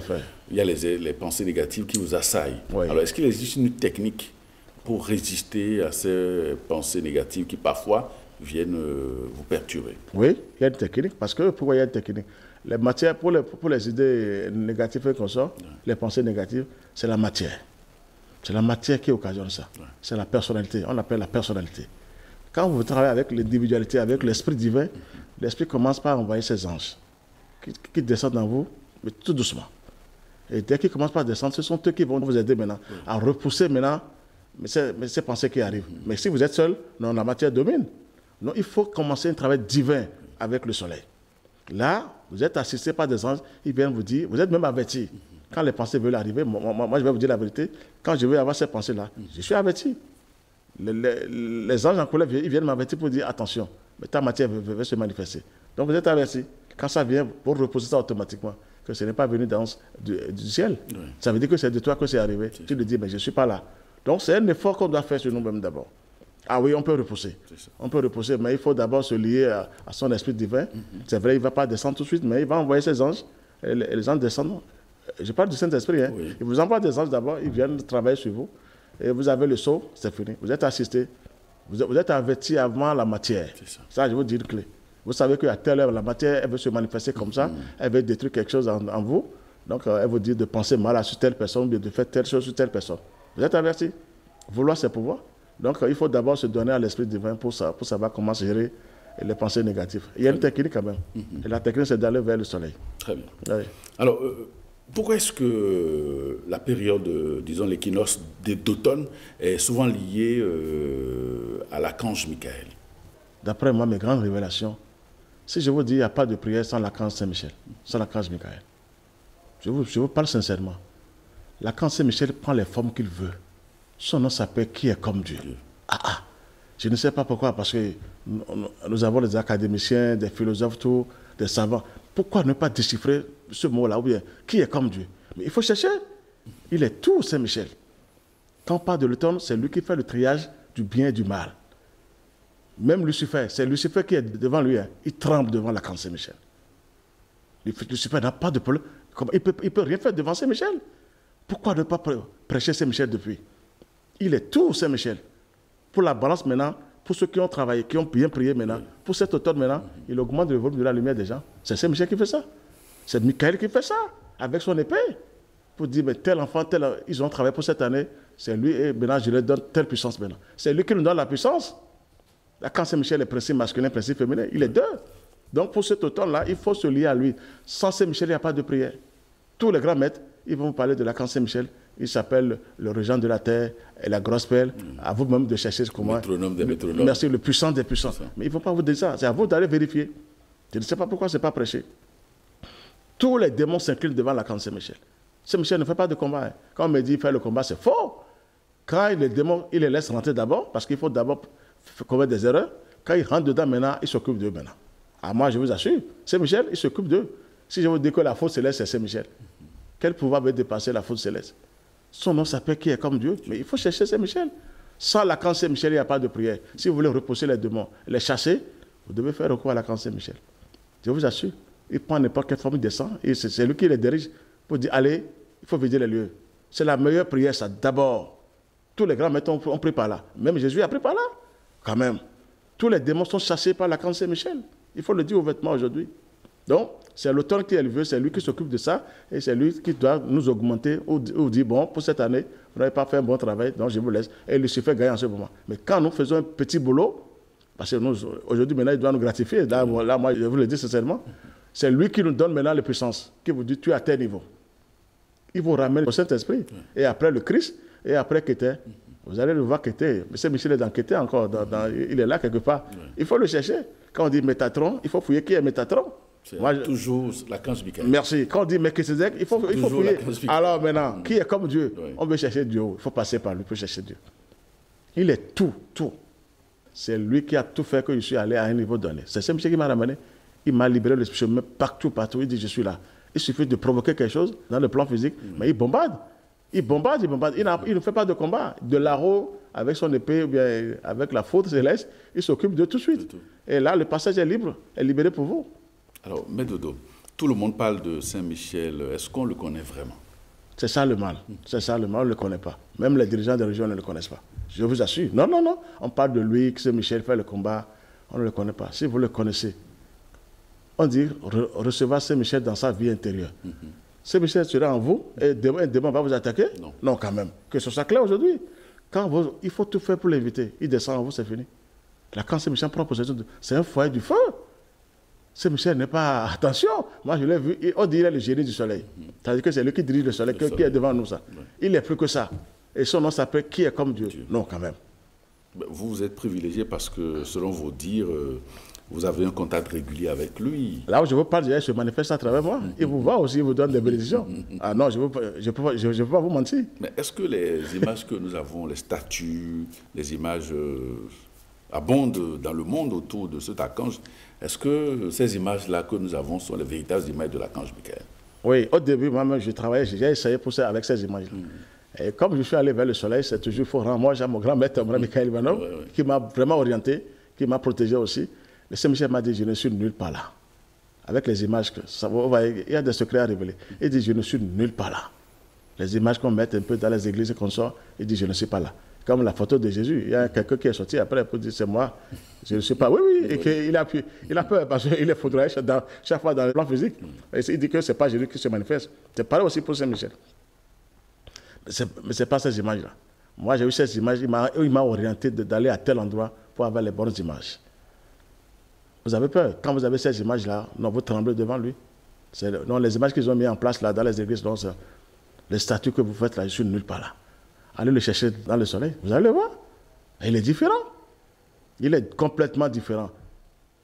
il y a les pensées négatives qui vous assaillent. Oui. Alors, est-ce qu'il existe une technique pour résister à ces pensées négatives qui parfois viennent vous perturber. Oui, il y a une technique. Parce que, pourquoi il y a une technique? Les matières, pour les idées négatives et consorts, les pensées négatives, c'est la matière. C'est la matière qui occasionne ça. C'est la personnalité. On appelle la personnalité. Quand vous travaillez avec l'individualité, avec l'esprit divin, l'esprit commence par envoyer ses anges qui descendent dans vous, mais tout doucement. Et dès qu'ils commencent par descendre, ce sont eux qui vont vous aider maintenant à repousser maintenant ces pensées qui arrivent. Mais si vous êtes seul, non, la matière domine. Non, il faut commencer un travail divin avec le soleil. Là, vous êtes assisté par des anges, ils viennent vous dire, vous êtes même averti. Quand les pensées veulent arriver, moi je vais vous dire la vérité, quand je vais avoir ces pensées-là, je suis averti. Les anges en colère, ils viennent m'avertir pour dire, attention, mais ta matière veut se manifester. Donc vous êtes averti. Quand ça vient, pour reposer ça automatiquement, que ce n'est pas venu du ciel. Oui. Ça veut dire que c'est de toi que c'est arrivé. Tu le dis, mais je ne suis pas là. Donc c'est un effort qu'on doit faire sur nous-mêmes d'abord. Ah oui, on peut repousser. On peut repousser, mais il faut d'abord se lier à son esprit divin. C'est vrai, il ne va pas descendre tout de suite, mais il va envoyer ses anges. Et les anges descendent. Je parle du Saint-Esprit. Hein. Oui. Il vous envoie des anges d'abord, ils viennent travailler sur vous. Et vous avez le sceau, c'est fini. Vous êtes assisté. Vous êtes averti avant la matière. Ça, je vous dis une clé. Vous savez qu'à telle heure, la matière, elle veut se manifester comme ça. Elle veut détruire quelque chose en vous. Donc, elle vous dit de penser mal sur telle personne, ou bien de faire telle chose sur telle personne. Vous êtes averti. Vouloir, c'est pouvoir. Donc, il faut d'abord se donner à l'esprit divin pour savoir comment gérer les pensées négatives. Il y a une technique quand même. Et la technique, c'est d'aller vers le soleil. Très bien. Oui. Alors, pourquoi est-ce que la période, disons l'équinoxe d'automne, est souvent liée à l'archange Michael? D'après moi, mes grandes révélations, si je vous dis qu'il n'y a pas de prière sans l'archange Saint-Michel, sans l'archange Michael, je vous parle sincèrement. L'archange Saint-Michel prend les formes qu'il veut. Son nom s'appelle Qui est comme Dieu. Je ne sais pas pourquoi, parce que nous avons des académiciens, des philosophes, des savants. Pourquoi ne pas déchiffrer ce mot-là, ou bien qui est comme Dieu? Mais il faut chercher. Il est tout, Saint-Michel. Quand on parle de l'automne, c'est lui qui fait le triage du bien et du mal. Même Lucifer, c'est Lucifer qui est devant lui. Hein. Il tremble devant l'archange Saint-Michel. Lucifer n'a pas de problème. Il peut rien faire devant Saint-Michel. Pourquoi ne pas prêcher Saint-Michel depuis? Il est tout, Saint-Michel. Pour la balance maintenant, pour ceux qui ont travaillé, qui ont bien prié maintenant, pour cet automne maintenant, il augmente le volume de la lumière des gens. C'est Saint-Michel qui fait ça. C'est Michael qui fait ça, avec son épée. Pour dire, mais tel enfant, ils ont travaillé pour cette année, c'est lui, et maintenant je leur donne telle puissance maintenant. C'est lui qui nous donne la puissance. Là, quand Saint-Michel est principe masculin, principe féminin, il est deux. Donc pour cet automne-là, il faut se lier à lui. Sans Saint-Michel, il n'y a pas de prière. Tous les grands maîtres, ils vont vous parler de l'archange Saint-Michel. Il s'appelle le régent de la terre et la grosse pelle. À vous-même de chercher comment. Métronome des métronomes. Merci, le puissant des puissants. Mais ils ne vont pas vous dire ça. C'est à vous d'aller vérifier. Je ne sais pas pourquoi ce n'est pas prêché. Tous les démons s'inclinent devant l'archange Saint-Michel. Saint-Michel ne fait pas de combat. Hein. Quand on me dit faire le combat, c'est faux. Quand les démons, il les laisse rentrer d'abord, parce qu'il faut d'abord commettre des erreurs. Quand ils rentrent dedans maintenant, il s'occupe d'eux maintenant. Ah, moi, je vous assure, Saint-Michel, il s'occupe d'eux. Si je vous dis que la faute céleste, c'est Saint-Michel, quel pouvoir veut dépasser la faute céleste? Son nom s'appelle Qui est comme Dieu. Mais il faut chercher Saint-Michel. Sans l'archange Saint-Michel, il n'y a pas de prière. Si vous voulez repousser les démons, les chasser, vous devez faire recours à l'archange Saint-Michel. Je vous assure, il prend n'importe quelle forme, il descend, et c'est lui qui les dirige pour dire, allez, il faut vider les lieux. C'est la meilleure prière, ça, d'abord. Tous les grands maîtres ont pris par là. Même Jésus a pris par là, quand même. Tous les démons sont chassés par l'archange Saint-Michel. Il faut le dire aux vêtements aujourd'hui. Donc, c'est l'auteur qui est élevé, c'est lui qui s'occupe de ça, et c'est lui qui doit nous augmenter ou dire, bon, pour cette année, vous n'avez pas fait un bon travail, donc je vous laisse. Et Lucifer gagne en ce moment. Mais quand nous faisons un petit boulot, parce que aujourd'hui, maintenant, il doit nous gratifier, là, moi, je vous le dis sincèrement, c'est lui qui nous donne maintenant les puissances, qui vous dit, tu es à tel niveau. Il vous ramène au Saint-Esprit, et après le Christ, et après Kéter. Vous allez le voir Kéter. M. Michel est dans Kéter encore, il est là quelque part. Il faut le chercher. Quand on dit Métatron, il faut fouiller qui est Métatron. Toujours l'archange Michael. Merci. Quand on dit Melchisedec, il faut fouiller. Alors maintenant, qui est comme Dieu? On veut chercher Dieu. Il faut passer par lui pour chercher Dieu. Il est tout, tout. C'est lui qui a tout fait que je suis allé à un niveau donné. C'est Saint-Michel qui m'a ramené. Il m'a libéré le chemin partout, partout. Il dit, je suis là. Il suffit de provoquer quelque chose dans le plan physique, mais il bombarde. Il bombarde, il bombarde. Il ne fait pas de combat. De l'arrow, avec son épée, ou bien avec la faute céleste, il s'occupe de tout de suite. Et là, le passage est libre, est libéré pour vous. Alors, Médodo, tout le monde parle de Saint-Michel. Est-ce qu'on le connaît vraiment? C'est ça le mal. C'est ça le mal, on ne le connaît pas. Même les dirigeants des régions ne le connaissent pas. Je vous assure. Non, non, non. On parle de lui, que Saint-Michel fait le combat. On ne le connaît pas. Si vous le connaissez, on dit recevoir Saint-Michel dans sa vie intérieure. Saint-Michel sera en vous et demain va vous attaquer? Non, quand même. Que ce soit clair aujourd'hui. Il faut tout faire pour l'éviter. Il descend en vous, c'est fini. Là, quand Saint-Michel prend possession, c'est un foyer du feu. Saint-Michel n'est pas... Attention, moi je l'ai vu, on dit qu'il est le génie du soleil. C'est-à-dire que c'est lui qui dirige le soleil, qui est devant nous. Ça. Il n'est plus que ça. Et son nom s'appelle Qui est comme Dieu. Non, quand même. Vous êtes privilégié parce que, selon vos dires, vous avez un contact régulier avec lui. Là où je vous parle, il se manifeste à travers moi. Il vous voit aussi, il vous donne des bénédictions. Ah non, je ne peux pas vous mentir. Mais est-ce que les images que nous avons, les statues, les images abondent dans le monde autour de cet archange, est-ce que ces images-là que nous avons sont les véritables images de l'archange Michael? Oui, au début, moi-même, je travaillais, j'ai essayé pour ça avec ces images-là. Et comme je suis allé vers le soleil, c'est toujours fort. Moi, j'ai mon grand maître, Michael Ivanov, qui m'a vraiment orienté, qui m'a protégé aussi. Le Saint-Michel m'a dit, je ne suis nulle part là. Avec les images, il y a des secrets à révéler. Il dit, je ne suis nulle part là. Les images qu'on met un peu dans les églises et qu'on sort, il dit, je ne suis pas là. Comme la photo de Jésus, il y a quelqu'un qui est sorti après pour dire, c'est moi, je ne suis pas. Oui, et qu'il a peur parce qu'il est foudroyé chaque fois dans le plan physique. Et il dit que ce n'est pas Jésus qui se manifeste. C'est pareil aussi pour Saint-Michel. Mais ce n'est pas ces images-là. Moi, j'ai eu ces images, il m'a orienté d'aller à tel endroit pour avoir les bonnes images. Vous avez peur. Quand vous avez ces images-là, non, vous tremblez devant lui. Non, les images qu'ils ont mis en place là, dans les églises, non, les statues que vous faites là, je suis nulle part là. Allez le chercher dans le soleil, vous allez le voir. Il est différent. Il est complètement différent.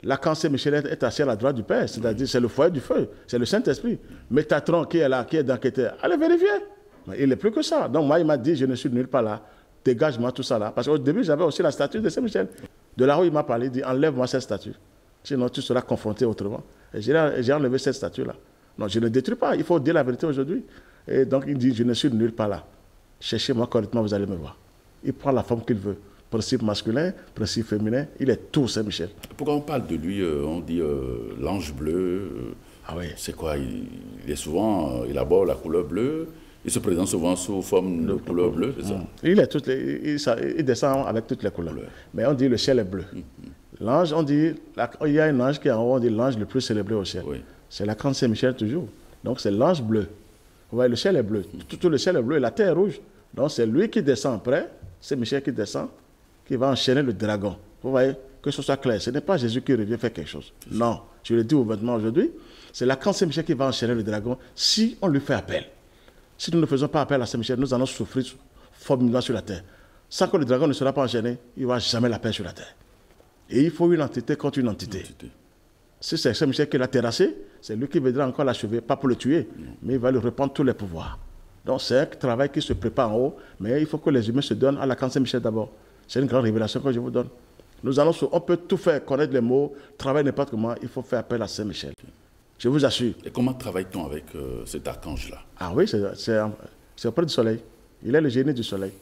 Là, quand Saint-Michel est assis à la droite du Père, c'est-à-dire c'est le foyer du feu, c'est le Saint-Esprit. Métatron qui est là, qui est dans Kéter, allez vérifier. Mais il n'est plus que ça. Donc moi, il m'a dit, je ne suis nulle part là. Dégage-moi tout ça là. Parce qu'au début, j'avais aussi la statue de Saint-Michel. De là où il m'a parlé, il dit, enlève-moi cette statue. Sinon, tu seras confronté autrement. Et j'ai enlevé cette statue-là. Non, je ne détruis pas. Il faut dire la vérité aujourd'hui. Et donc, il dit, je ne suis nulle part là. Cherchez-moi correctement, vous allez me voir. Il prend la forme qu'il veut. Principe masculin, principe féminin, il est tout Saint-Michel. Pourquoi on parle de lui, on dit l'ange bleu. Ah oui. C'est quoi? Il est souvent, il aborde la couleur bleue. Il se présente souvent sous forme de couleur bleue, c'est ça? Il descend avec toutes les couleurs. Mais on dit le ciel est bleu. L'ange, on dit, il y a un ange qui est en haut, on dit l'ange le plus célébré au ciel. Oui. C'est l'archange Saint-Michel toujours. Donc c'est l'ange bleu. Vous voyez, le ciel est bleu. Tout le ciel est bleu et la terre est rouge. Donc c'est lui qui descend après, c'est Michel qui descend, qui va enchaîner le dragon. Vous voyez, que ce soit clair. Ce n'est pas Jésus qui revient faire quelque chose. Non, je le dis ouvertement aujourd'hui. C'est l'archange Saint-Michel qui va enchaîner le dragon si on lui fait appel. Si nous ne faisons pas appel à Saint-Michel, nous allons souffrir formidablement sur la terre. Sans que le dragon ne sera pas enchaîné, il ne va jamais la paix sur la terre. Et il faut une entité contre une entité. Si c'est Saint-Michel qui l'a terrassé, c'est lui qui viendra encore l'achever, pas pour le tuer, mais il va lui reprendre tous les pouvoirs. Donc c'est un travail qui se prépare en haut, mais il faut que les humains se donnent à l'archange Saint-Michel d'abord. C'est une grande révélation que je vous donne. On peut tout faire, connaître les mots, travailler n'importe comment, il faut faire appel à Saint-Michel. Je vous assure. Et comment travaille-t-on avec cet archange-là? Ah oui, c'est auprès du soleil. Il est le génie du soleil.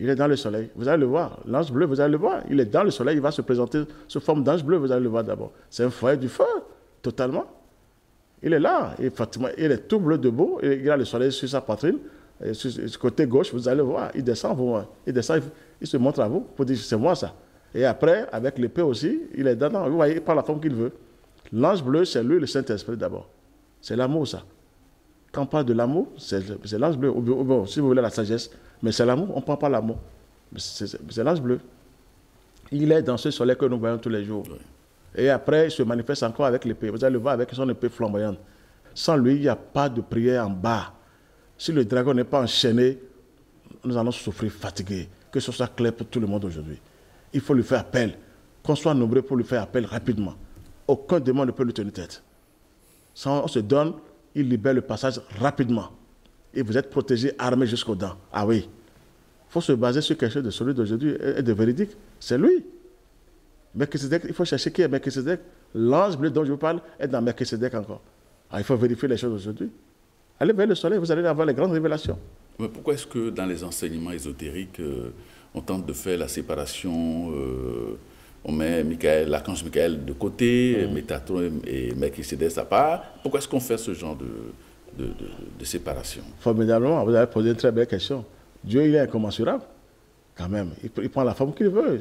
Il est dans le soleil. Vous allez le voir. L'ange bleu, vous allez le voir. Il est dans le soleil. Il va se présenter sous forme d'ange bleu. Vous allez le voir d'abord. C'est un foyer du feu, totalement. Il est là. Et Fatima, il est tout bleu debout. Il a le soleil sur sa poitrine. Et sur le côté gauche, vous allez le voir. Il descend, il se montre à vous pour dire c'est moi ça. Et après, avec l'épée aussi, il est dedans. Vous voyez, il prend la forme qu'il veut. L'ange bleu, c'est lui, le Saint-Esprit d'abord. C'est l'amour, ça. Quand on parle de l'amour, c'est l'ange bleu. Bon, si vous voulez la sagesse, mais c'est l'amour, on ne prend pas l'amour. C'est l'ange bleu. Il est dans ce soleil que nous voyons tous les jours. Oui. Et après, il se manifeste encore avec l'épée. Vous allez le voir avec son épée flamboyante. Sans lui, il n'y a pas de prière en bas. Si le dragon n'est pas enchaîné, nous allons souffrir fatigués. Que ce soit clair pour tout le monde aujourd'hui. Il faut lui faire appel. Qu'on soit nombreux pour lui faire appel rapidement. Aucun démon ne peut lui tenir tête. Sans on se donne, il libère le passage rapidement. Et vous êtes protégés, armés jusqu'aux dents. Ah oui. Il faut se baser sur quelque chose de solide aujourd'hui et de véridique. C'est lui. Melchisedec, il faut chercher qui est Melchisedec. L'ange bleu dont je vous parle est dans Melchisedec encore. Ah, il faut vérifier les choses aujourd'hui. Allez vers le soleil, vous allez avoir les grandes révélations. Mais pourquoi est-ce que dans les enseignements ésotériques, on tente de faire la séparation, on met l'archange Michael de côté, Métatron et Melchisedec à part? Pourquoi est-ce qu'on fait ce genre de séparation? Formidablement, vous avez posé une très belle question. Dieu, il est incommensurable, quand même. Il prend la forme qu'il veut.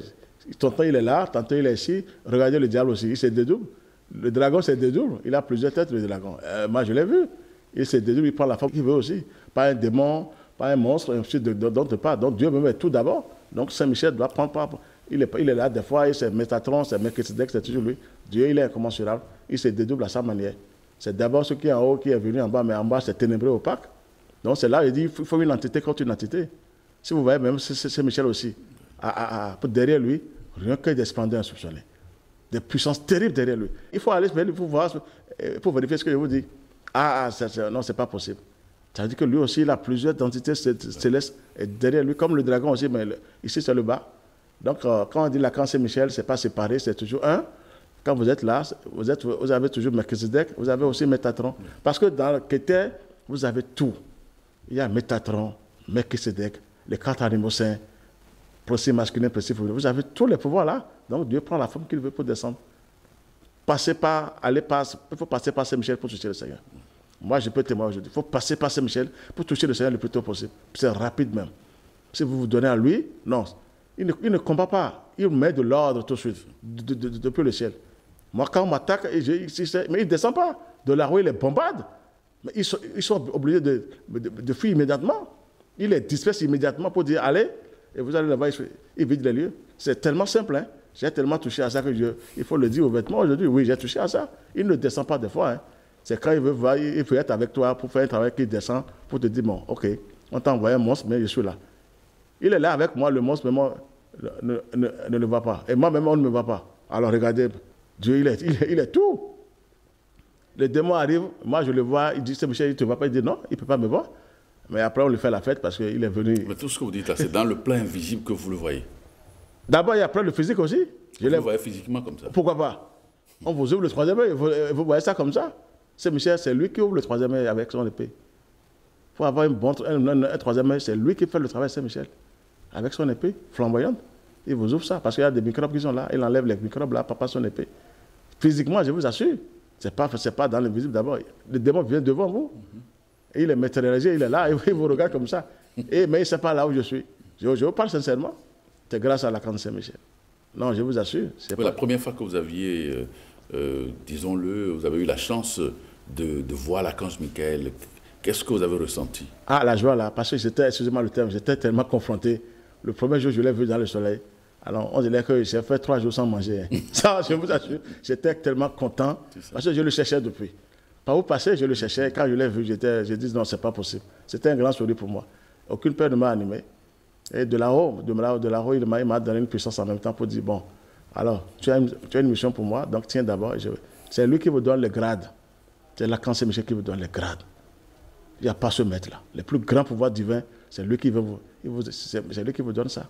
Tantôt il est là, tantôt il est ici. Regardez le diable aussi, il se dédouble. Le dragon se dédouble, il a plusieurs têtes, le dragon. Moi, je l'ai vu. Il se dédouble, il prend la forme qu'il veut aussi. Pas un démon, pas un monstre, ainsi de pas. Donc Dieu me met tout d'abord. Donc Saint-Michel doit prendre. Il est là, des fois, c'est Métatron, c'est Melchisedec, c'est toujours lui. Dieu, il est incommensurable. Il se dédouble à sa manière. C'est d'abord ce qui est en haut qui est venu en bas, mais en bas, c'est ténébreux, opaque. Donc c'est là, il dit, il faut une entité contre une entité. Si vous voyez, même Saint-Michel aussi, derrière lui, rien que des splendeurs insoupçonnées. Des puissances terribles derrière lui. Il faut aller vers lui pour voir, pour vérifier ce que je vous dis. Non, c'est pas possible. Ça veut dire que lui aussi, il a plusieurs entités célestes derrière lui, comme le dragon aussi, mais ici c'est le bas. Donc, quand on dit Lacan Saint-Michel, ce n'est pas séparé, c'est toujours un. Quand vous êtes là, vous avez toujours Melchisedec, vous avez aussi Métatron. Parce que dans le Kéter, vous avez tout. Il y a Métatron, Melchisedec, les quatre animaux saints, procès masculin, procès féminin. Vous avez tous les pouvoirs là. Donc Dieu prend la forme qu'il veut pour descendre. Il faut passer par Saint-Michel pour toucher le Seigneur. Moi, je peux témoigner aujourd'hui. Il faut passer par Saint-Michel pour toucher le Seigneur le plus tôt possible. C'est rapide même. Si vous vous donnez à lui, non. Il ne combat pas. Il met de l'ordre tout de suite, depuis le ciel. Moi, quand on m'attaque, mais il ne descend pas. De la rue, il les bombarde. Mais ils sont obligés de fuir immédiatement. Il les disperse immédiatement pour dire, allez, et vous allez là-bas, il vide les lieux. C'est tellement simple, hein. J'ai tellement touché à ça que il faut le dire ouvertement aujourd'hui. Oui, j'ai touché à ça. Il ne descend pas des fois. Hein. C'est quand il veut être avec toi pour faire un travail qu'il descend pour te dire, bon, ok, on t'a envoyé un monstre, mais je suis là. Il est là avec moi, le monstre, mais moi, ne le voit pas. Et moi-même, on ne me voit pas. Alors regardez, Dieu, il est tout. Le démon arrive, moi je le vois, il dit, c'est Michel, il ne te voit pas. Il dit, non, il ne peut pas me voir. Mais après, on lui fait la fête parce qu'il est venu. Mais tout ce que vous dites là, c'est dans le plan invisible que vous le voyez. D'abord, il y a après le physique aussi. Vous le voyez physiquement comme ça. Pourquoi pas? On vous ouvre le troisième œil, vous voyez ça comme ça. C'est Michel, c'est lui qui ouvre le troisième œil avec son épée. Il faut avoir un troisième œil, c'est lui qui fait le travail, Saint-Michel. Avec son épée flamboyante, il vous ouvre ça. Parce qu'il y a des microbes qui sont là, il enlève les microbes là, par son épée. Physiquement, je vous assure, ce n'est pas dans l'invisible d'abord. Le démon vient devant vous. Et il est matérialisé, il est là, il vous regarde comme ça. Mais il ne sait pas là où je suis. Je vous parle sincèrement. C'est grâce à Lacan Saint-Michel. Non, je vous assure. La première fois que vous aviez, disons-le, vous avez eu la chance de voir l'archange Michael, qu'est-ce que vous avez ressenti? Ah, la joie là, parce que excusez-moi le terme, j'étais tellement confronté. Le premier jour, je l'ai vu dans le soleil. Alors, on dirait que j'ai fait 3 jours sans manger. Ça, je vous assure, j'étais tellement content parce que je le cherchais depuis. Par où passer, je le cherchais. Quand je l'ai vu, j'ai dit non, c'est pas possible. C'était un grand sourire pour moi. Aucune peur ne m'a animé. Et de là-haut, il m'a donné une puissance en même temps pour dire, bon, alors, tu as une mission pour moi, donc tiens d'abord. C'est lui qui vous donne les grades. C'est Lacan Saint-Michel qui vous donne les grades. Il n'y a pas ce maître-là. Le plus grand pouvoir divin, c'est lui qui c'est lui qui vous donne ça.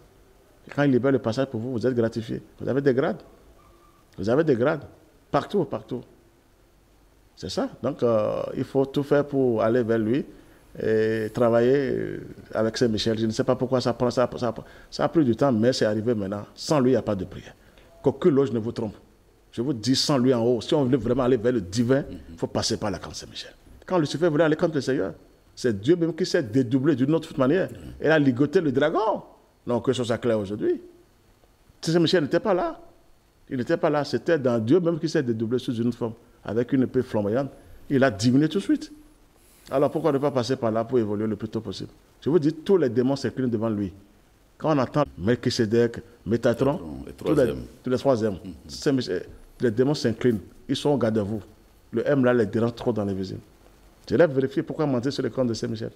Et quand il libère le passage pour vous, vous êtes gratifié. Vous avez des grades. Vous avez des grades. Partout, partout. C'est ça. Donc, il faut tout faire pour aller vers lui et travailler avec Saint-Michel. Je ne sais pas pourquoi ça a pris du temps, mais c'est arrivé maintenant. Sans lui, il n'y a pas de prière. Qu'aucune loge ne vous trompe. Je vous dis, sans lui en haut, si on veut vraiment aller vers le divin, il faut passer par la camp Saint-Michel. Quand Lucifer voulait aller contre le Seigneur, c'est Dieu même qui s'est dédoublé d'une autre manière. Il a ligoté le dragon. Non, que ce soit clair aujourd'hui. Saint-Michel n'était pas là. Il n'était pas là. C'était dans Dieu même qui s'est dédoublé sous une autre forme, avec une épée flamboyante. Il a diminué tout de suite. Alors pourquoi ne pas passer par là pour évoluer le plus tôt possible? Je vous dis, tous les démons s'inclinent devant lui. Quand on entend Melchisedec, Métatron, tous les troisièmes, les démons s'inclinent. Ils sont au garde de vous. Le M là les dérange trop dans les visibles. Je l'ai vérifié pourquoi mentir sur le compte de Saint-Michel.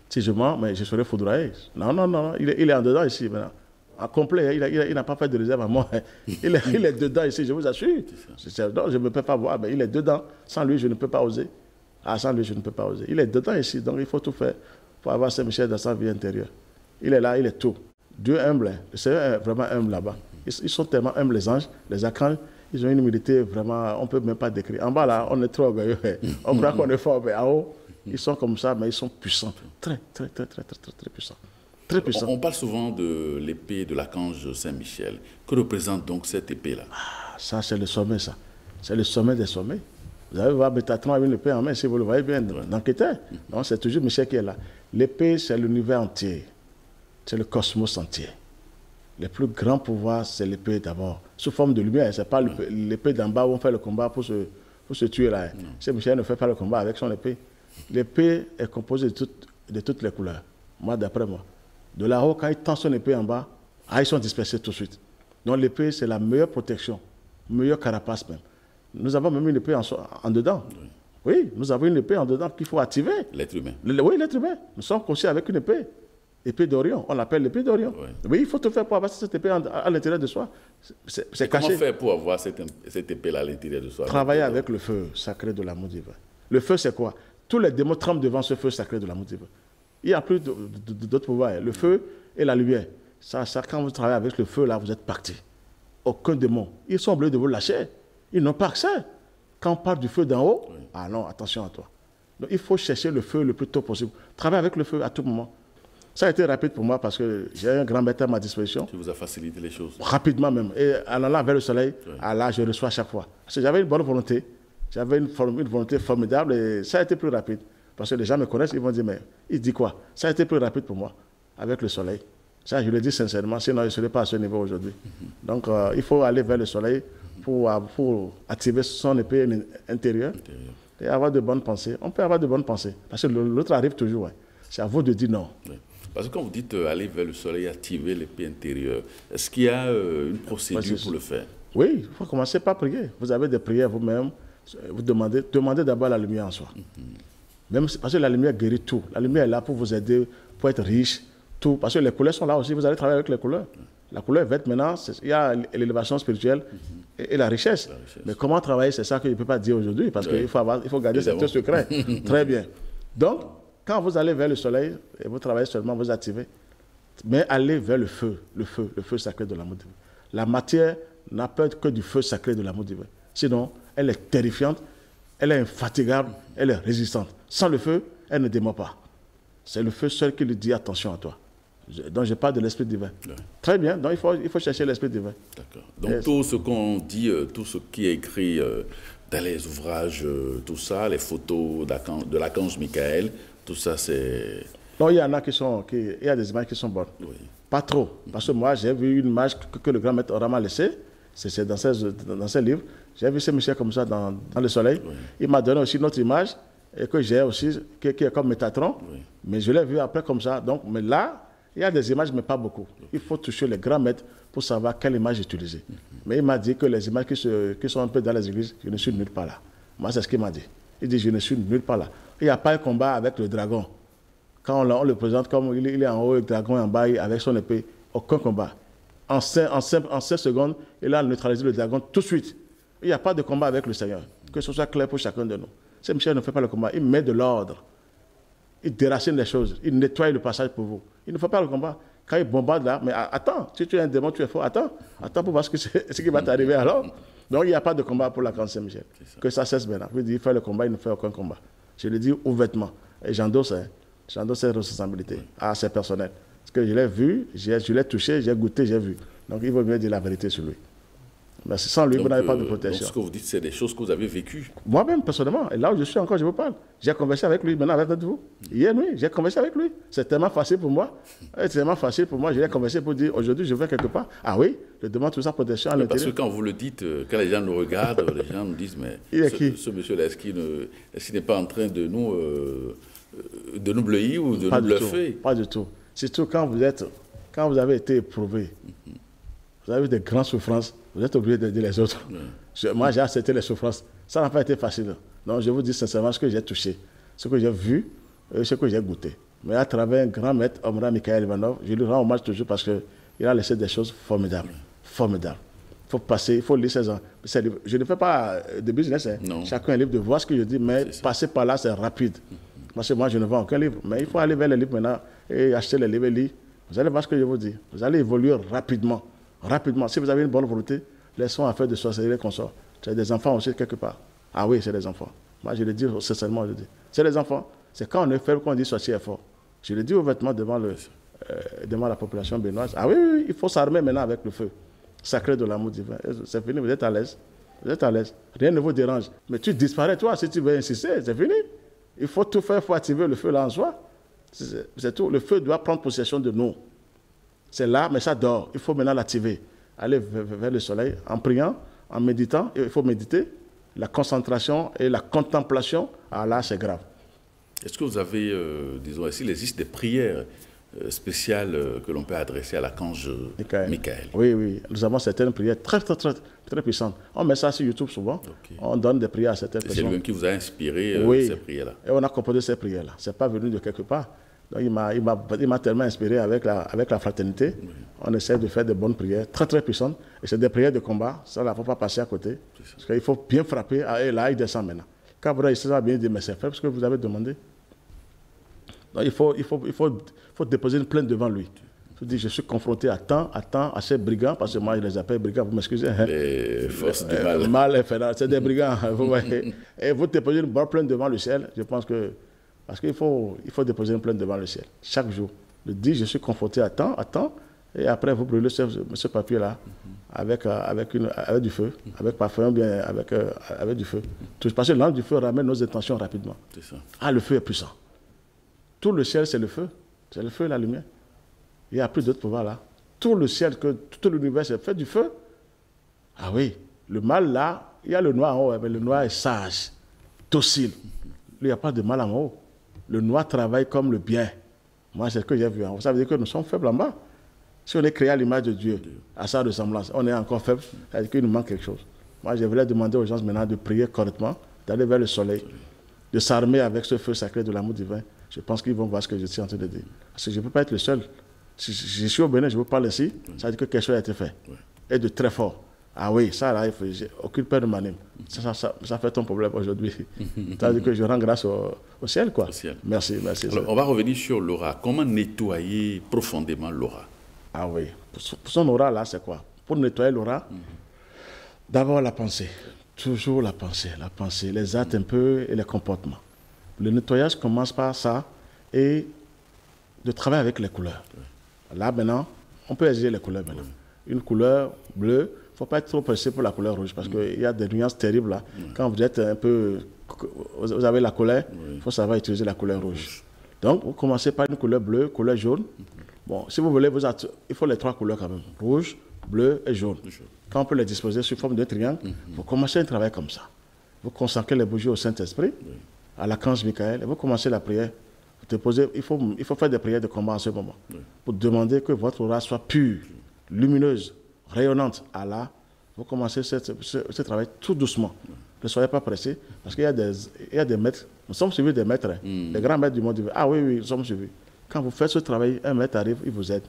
Si je mens, mais je serai foudroyé. Non. Il est en dedans ici maintenant. En complet, il n'a pas fait de réserve à moi. Il est dedans ici, je vous assure. Non, je ne peux pas voir, mais il est dedans. Sans lui, je ne peux pas oser. Sans lui, je ne peux pas oser. Il est dedans ici, donc il faut tout faire pour avoir Saint-Michel dans sa vie intérieure. Il est là, il est tout. Dieu humble, le Seigneur est vraiment humble là-bas. Ils sont tellement humbles, les anges, les archanges. Ils ont une humilité vraiment, on ne peut même pas décrire. En bas là, on est trop orgueilleux. On croit qu'on est fort, mais en haut, ils sont comme ça, mais ils sont puissants. Très puissants. Très puissants. On parle souvent de l'épée de l'archange Saint-Michel. Que représente donc cette épée-là? Ça, c'est le sommet, ça. C'est le sommet des sommets. Vous allez voir Métatron avec une épée en main, si vous le voyez bien, dans Kéter. Non, c'est toujours Michel qui est là. L'épée, c'est l'univers entier. C'est le cosmos entier. les plus grands pouvoirs, c'est l'épée d'abord, sous forme de lumière. Ce n'est pas l'épée d'en bas où on fait le combat pour se tuer là. Saint Michel ne fait pas le combat avec son épée. L'épée est composée de toutes les couleurs, moi d'après moi. De là-haut, quand il tend son épée en bas, ils sont dispersés tout de suite. Donc l'épée, c'est la meilleure protection, meilleure carapace même. Nous avons même une épée en dedans. Oui, nous avons une épée en dedans qu'il faut activer. L'être humain. Oui, l'être humain. Nous sommes conçus avec une épée. Épée d'Orion, on l'appelle l'épée d'Orion. Oui, il faut tout faire pour avoir cette épée à l'intérieur de soi. C'est caché. Comment faire pour avoir cette épée-là à l'intérieur de soi? Travailler avec le feu sacré de l'amour divin. Le feu, c'est quoi? Tous les démons tremblent devant ce feu sacré de l'amour divin. Il n'y a plus d'autres pouvoirs. Le feu et la lumière. Ça, quand vous travaillez avec le feu, là, vous êtes parti. Aucun démon. Ils sont obligés de vous lâcher. Ils n'ont pas accès. Quand on parle du feu d'en haut, ah non, attention à toi. Donc, il faut chercher le feu le plus tôt possible. Travailler avec le feu à tout moment. Ça a été rapide pour moi parce que j'ai un grand maître à ma disposition. Tu vous as facilité les choses. Rapidement même. Et en allant vers le soleil, là, je reçois à chaque fois. Parce que j'avais une bonne volonté. J'avais une volonté formidable et ça a été plus rapide. Parce que les gens me connaissent, ils vont dire, mais il dit quoi? Ça a été plus rapide pour moi avec le soleil. Ça, je le dis sincèrement, sinon je ne serais pas à ce niveau aujourd'hui. Donc, il faut aller vers le soleil pour activer son épée intérieure et avoir de bonnes pensées. On peut avoir de bonnes pensées. Parce que l'autre arrive toujours. C'est à vous de dire non. Oui. Parce que quand vous dites aller vers le soleil, activer l'épée intérieure, est-ce qu'il y a une procédure pour le faire? Oui, il faut commencer par prier. Vous avez des prières vous-même. Vous demandez d'abord la lumière en soi. Même parce que la lumière guérit tout. La lumière est là pour vous aider, pour être riche, tout. Parce que les couleurs sont là aussi. Vous allez travailler avec les couleurs. La couleur verte, maintenant, il y a l'élévation spirituelle et la richesse. Mais comment travailler, c'est ça que je ne peux pas dire aujourd'hui. Parce qu'il faut garder ce secret. Très bien. Donc, quand vous allez vers le soleil, et vous travaillez seulement, vous activez. Mais allez vers le feu sacré de l'amour divin. La matière n'a peur que du feu sacré de l'amour divin. Sinon, elle est terrifiante, elle est infatigable, elle est résistante. Sans le feu, elle ne démord pas. C'est le feu seul qui lui dit attention à toi. Donc je parle de l'esprit divin. Très bien, donc il faut chercher l'esprit divin. D'accord. Donc tout ce qu'on dit, tout ce qui est écrit dans les ouvrages, tout ça, les photos de l'archange Michael, tout ça c'est... Non, il y en a il y a des images qui sont bonnes. Oui. Pas trop. Parce que moi, j'ai vu une image que le grand maître Orama m'a laissée. C'est dans ses livres. J'ai vu ce monsieur comme ça dans le soleil. Oui. Il m'a donné aussi une autre image et que j'ai aussi, qui est comme Métatron. Oui. Mais je l'ai vu après comme ça. Donc, mais là, il y a des images, mais pas beaucoup. Il faut toucher les grands maîtres pour savoir quelle image utiliser. Mais il m'a dit que les images qui sont un peu dans les églises, je ne suis nulle part là. Moi, c'est ce qu'il m'a dit. Il dit, je ne suis nulle part là. Il n'y a pas un combat avec le dragon. Quand on le présente comme il est en haut, le dragon est en bas, avec son épée, aucun combat. En 5 secondes, il a neutralisé le dragon tout de suite. Il n'y a pas de combat avec le Seigneur. Que ce soit clair pour chacun de nous. Saint Michel ne fait pas le combat, il met de l'ordre. Il déracine les choses, il nettoie le passage pour vous. Il ne fait pas le combat. Quand il bombarde là, mais attends, si tu es un démon, tu es fort, attends pour voir ce qui va t'arriver alors. Donc il n'y a pas de combat pour la grande Saint-Michel. Que ça cesse maintenant. Il dit, il fait le combat, il ne fait aucun combat. Je le dis ouvertement. Et j'endosse cette responsabilité. Ah, c'est personnel. Parce que je l'ai vu, je l'ai touché, j'ai goûté, j'ai vu. Donc il vaut mieux dire la vérité sur lui. Mais sans lui, vous n'avez pas de protection. Donc ce que vous dites, c'est des choses que vous avez vécues. Moi-même, personnellement, et là où je suis encore, je vous parle. J'ai conversé avec lui, maintenant avec vous. Hier nuit, j'ai conversé avec lui. C'est tellement facile pour moi. C'est tellement facile pour moi. Je l'ai conversé pour dire, aujourd'hui, je vais quelque part. Ah oui, je demande toute sa protection à l'intérieur. Parce que quand vous le dites, quand les gens nous regardent, les gens nous disent, mais ce monsieur-là, est-ce qu'il n'est pas en train de nous bleuir ou de nous bluffer? Pas du tout. Surtout quand vous avez été éprouvé, vous avez eu des grandes souffrances, vous êtes obligé d'aider les autres. Moi, j'ai accepté les souffrances. Ça n'a pas été facile. Donc, je vous dis sincèrement ce que j'ai touché, ce que j'ai vu, ce que j'ai goûté. Mais à travers un grand maître, Omra Mikhaël Ivanov, je lui rends hommage toujours parce qu'il a laissé des choses formidables. Formidables. Il faut passer, il faut lire ces livres. Je ne fais pas de business. Chacun a un livre de voir ce que je dis, mais passer par là, c'est rapide. Parce que moi, je ne vends aucun livre. Mais il faut aller vers les livres maintenant et acheter les livres et lire. Vous allez voir ce que je vous dis. Vous allez évoluer rapidement. Rapidement. Si vous avez une bonne volonté, laissons affaire de sorcellerie qu'on sort. C'est des enfants aussi quelque part. Ah oui, c'est des enfants. Moi, je le dis sincèrement, je dis. C'est les enfants. C'est quand on est faible qu'on dit sorcier est fort. Je le dis ouvertement devant la population béninoise. Ah oui, oui, il faut s'armer maintenant avec le feu sacré de l'amour divin. C'est fini, vous êtes à l'aise. Vous êtes à l'aise. Rien ne vous dérange. Mais tu disparais, toi, si tu veux insister, c'est fini. Il faut tout faire, il faut activer le feu là en soi. C'est tout. Le feu doit prendre possession de nous. C'est là, mais ça dort. Il faut maintenant l'activer. Aller vers le soleil en priant, en méditant. Il faut méditer. La concentration et la contemplation, ah là, c'est grave. Est-ce que vous avez, disons, est-ce qu'il existe des prières spéciales que l'on peut adresser à l'archange Michael? Oui, oui. Nous avons certaines prières très puissantes. On met ça sur YouTube souvent. Okay. On donne des prières à certaines personnes. C'est lui-même qui vous a inspiré ces prières-là. Et on a composé ces prières-là. Ce n'est pas venu de quelque part. Donc, il m'a tellement inspiré avec la fraternité. Oui. On essaie de faire de bonnes prières, très puissantes. Et c'est des prières de combat. Ça, il ne faut pas passer à côté. Parce qu'il faut bien frapper. Et là, il descend maintenant. Quand vous réussissez à bien dire, mais c'est fait parce que vous avez demandé. Donc, il faut déposer une plainte devant lui. Je dis, je suis confronté à ces brigands, parce que moi, je les appelle brigands, vous m'excusez. Hein? Les forces du mal. Mal infernal, c'est des brigands, vous voyez. Et vous déposez une bonne plainte devant le ciel, je pense que... Parce qu'il faut déposer une plainte devant le ciel, chaque jour. Je dis, je suis confronté à temps, et après, vous brûlez ce papier-là avec du feu, avec parfum, bien avec du feu. Parce que l'ange du feu ramène nos intentions rapidement. C'est ça. Ah, le feu est puissant. Tout le ciel, c'est le feu. C'est le feu et la lumière. Il n'y a plus d'autre pouvoir là. Tout le ciel, tout l'univers, c'est fait du feu. Ah oui, le mal là, il y a le noir en haut, mais le noir est sage, docile. Il n'y a pas de mal en haut. Le noir travaille comme le bien. Moi, c'est ce que j'ai vu. Ça veut dire que nous sommes faibles en bas. Si on est créé à l'image de Dieu, à sa ressemblance, on est encore faible. Ça veut dire qu'il nous manque quelque chose. Moi, je voulais demander aux gens maintenant de prier correctement, d'aller vers le soleil, de s'armer avec ce feu sacré de l'amour divin. Je pense qu'ils vont voir ce que je suis en train de dire. Parce que je ne peux pas être le seul. Si je suis au Bénin, je vous parle ici, ça veut dire que quelque chose a été fait. Et de très fort. Ah oui, ça là, j'ai aucune peur de m'animer. Ça fait ton problème aujourd'hui. Ça veut dire que je rends grâce au ciel, quoi. Au ciel. Merci. Alors, on va revenir sur l'aura. Comment nettoyer profondément l'aura? Ah oui. Pour son aura, là, c'est quoi? Pour nettoyer l'aura, d'abord la pensée. Toujours la pensée, les actes un peu et les comportements. Le nettoyage commence par ça et de travailler avec les couleurs. Là, maintenant, on peut exiger les couleurs maintenant. Une couleur bleue, il ne faut pas être trop pressé pour la couleur rouge parce qu'il y a des nuances terribles là. Quand vous êtes un peu... Vous avez la colère, il faut savoir utiliser la couleur rouge. Donc, vous commencez par une couleur bleue, couleur jaune. Bon, si vous voulez, il faut les trois couleurs quand même. Rouge, bleu et jaune. Quand on peut les disposer sous forme de triangle, vous commencez un travail comme ça. Vous consacrez les bougies au Saint-Esprit, à l'archange Michael, et vous commencez la prière. Il faut faire des prières de combat en ce moment. Pour demander que votre aura soit pure, lumineuse, rayonnante. Allah, vous commencez ce travail tout doucement. Ne soyez pas pressés, parce qu'il y a des maîtres. Nous sommes suivis des maîtres, des grands maîtres du monde. Ah oui, nous sommes suivis. Quand vous faites ce travail, un maître arrive, il vous aide.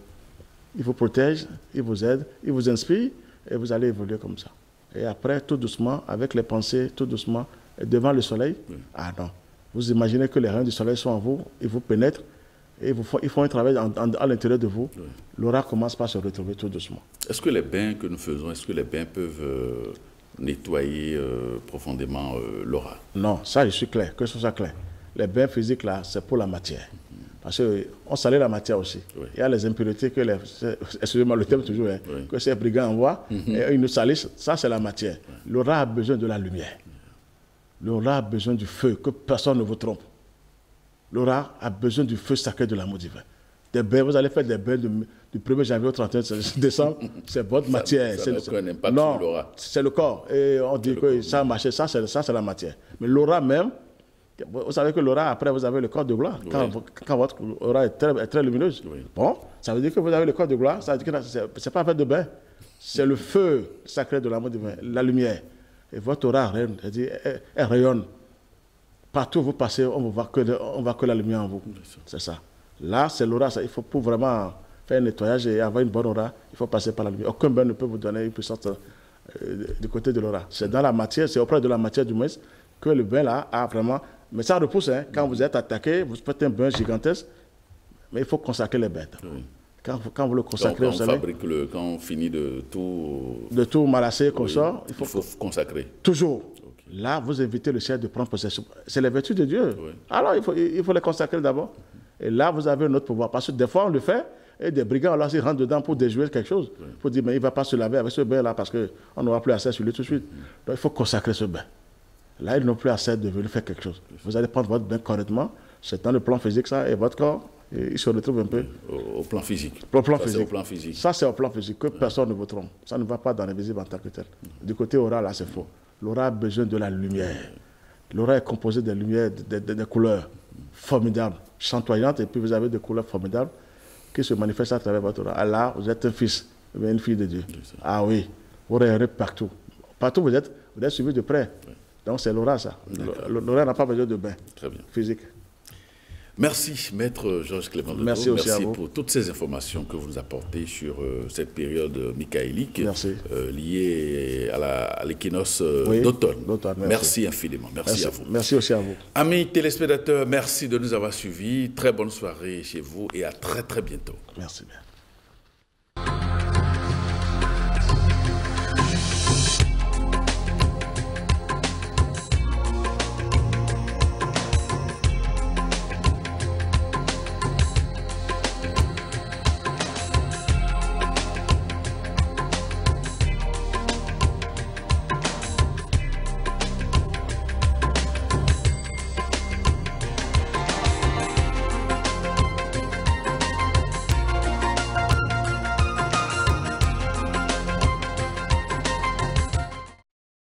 Il vous protège, il vous aide, il vous inspire, et vous allez évoluer comme ça. Et après, tout doucement, avec les pensées, tout doucement, devant le soleil, ah non. Vous imaginez que les rayons du soleil sont en vous, ils vous pénètrent, et ils font un travail à l'intérieur de vous. L'aura commence par se retrouver tout doucement. Est-ce que les bains que nous faisons, est-ce que les bains peuvent nettoyer profondément l'aura? Non, ça, je suis clair, que ce soit clair. Les bains physiques, là, c'est pour la matière. Parce qu'on salit la matière aussi. Il y a les impuretés que excusez-moi le terme toujours, que ces brigands envoient, et ils nous salissent. Ça, c'est la matière. L'aura a besoin de la lumière. L'aura a besoin du feu, que personne ne vous trompe. L'aura a besoin du feu sacré de l'amour divin. Des bains, vous allez faire des bains du 1er janvier au 31 décembre, c'est votre matière. Non, c'est le corps. Et on dit que ça a marché, ça c'est la matière. Mais l'aura même, vous savez que l'aura, après, vous avez le corps de gloire. Quand votre aura est très lumineuse. Bon, ça veut dire que vous avez le corps de gloire, ça veut dire que ce n'est pas fait de bain. C'est le feu sacré de l'amour divin, la lumière. Et votre aura rayonne, elle rayonne. Partout où vous passez, on ne voit que la lumière en vous. C'est ça. Là, c'est l'aura. Il faut pour vraiment faire un nettoyage et avoir une bonne aura, il faut passer par la lumière. Aucun bain ne peut vous donner une puissance du côté de l'aura. C'est dans la matière, c'est auprès de la matière du moins que le bain là a vraiment... Mais ça repousse, hein. Quand vous êtes attaqué, vous faites un bain gigantesque, mais il faut consacrer les bêtes. Quand vous le consacrez au soleil... Quand on finit de tout malasser qu'on sort, il faut consacrer. Toujours. Là, vous invitez le ciel de prendre possession. C'est les vertus de Dieu. Alors, il faut les consacrer d'abord. Et là, vous avez un autre pouvoir. Parce que des fois, on le fait, et des brigands, là, ils rentrent dedans pour déjouer quelque chose. Pour dire, mais il ne va pas se laver avec ce bain-là, parce qu'on n'aura plus accès sur lui tout de suite. Donc, il faut consacrer ce bain. Là, ils n'ont plus accès de venir faire quelque chose. Vous allez prendre votre bain correctement. C'est dans le plan physique, ça, et votre corps, Et ils se retrouvent un peu. Au plan physique. Au plan Ça, physique. au plan physique. Ça, c'est au plan physique, que personne ne vous trompe. Ça ne va pas dans l'invisible en tant que tel. Du côté aura, là, c'est faux. L'aura a besoin de la lumière. L'aura est composée des lumières, des couleurs formidables, chantoyantes, et puis vous avez des couleurs formidables qui se manifestent à travers votre aura. Là, vous êtes un fils, une fille de Dieu. Ah oui, vous rayonnez partout. Partout où vous êtes suivi de près. Donc c'est l'aura, ça. L'aura n'a pas besoin de bain physique. Merci, Maître Georges Clément Dodo. Merci aussi à vous. Pour toutes ces informations que vous nous apportez sur cette période michaélique liée à l'équinoxe d'automne. Merci infiniment. Merci à vous. Merci aussi à vous. Amis téléspectateurs, merci de nous avoir suivis. Très bonne soirée chez vous et à très très bientôt. Merci bien.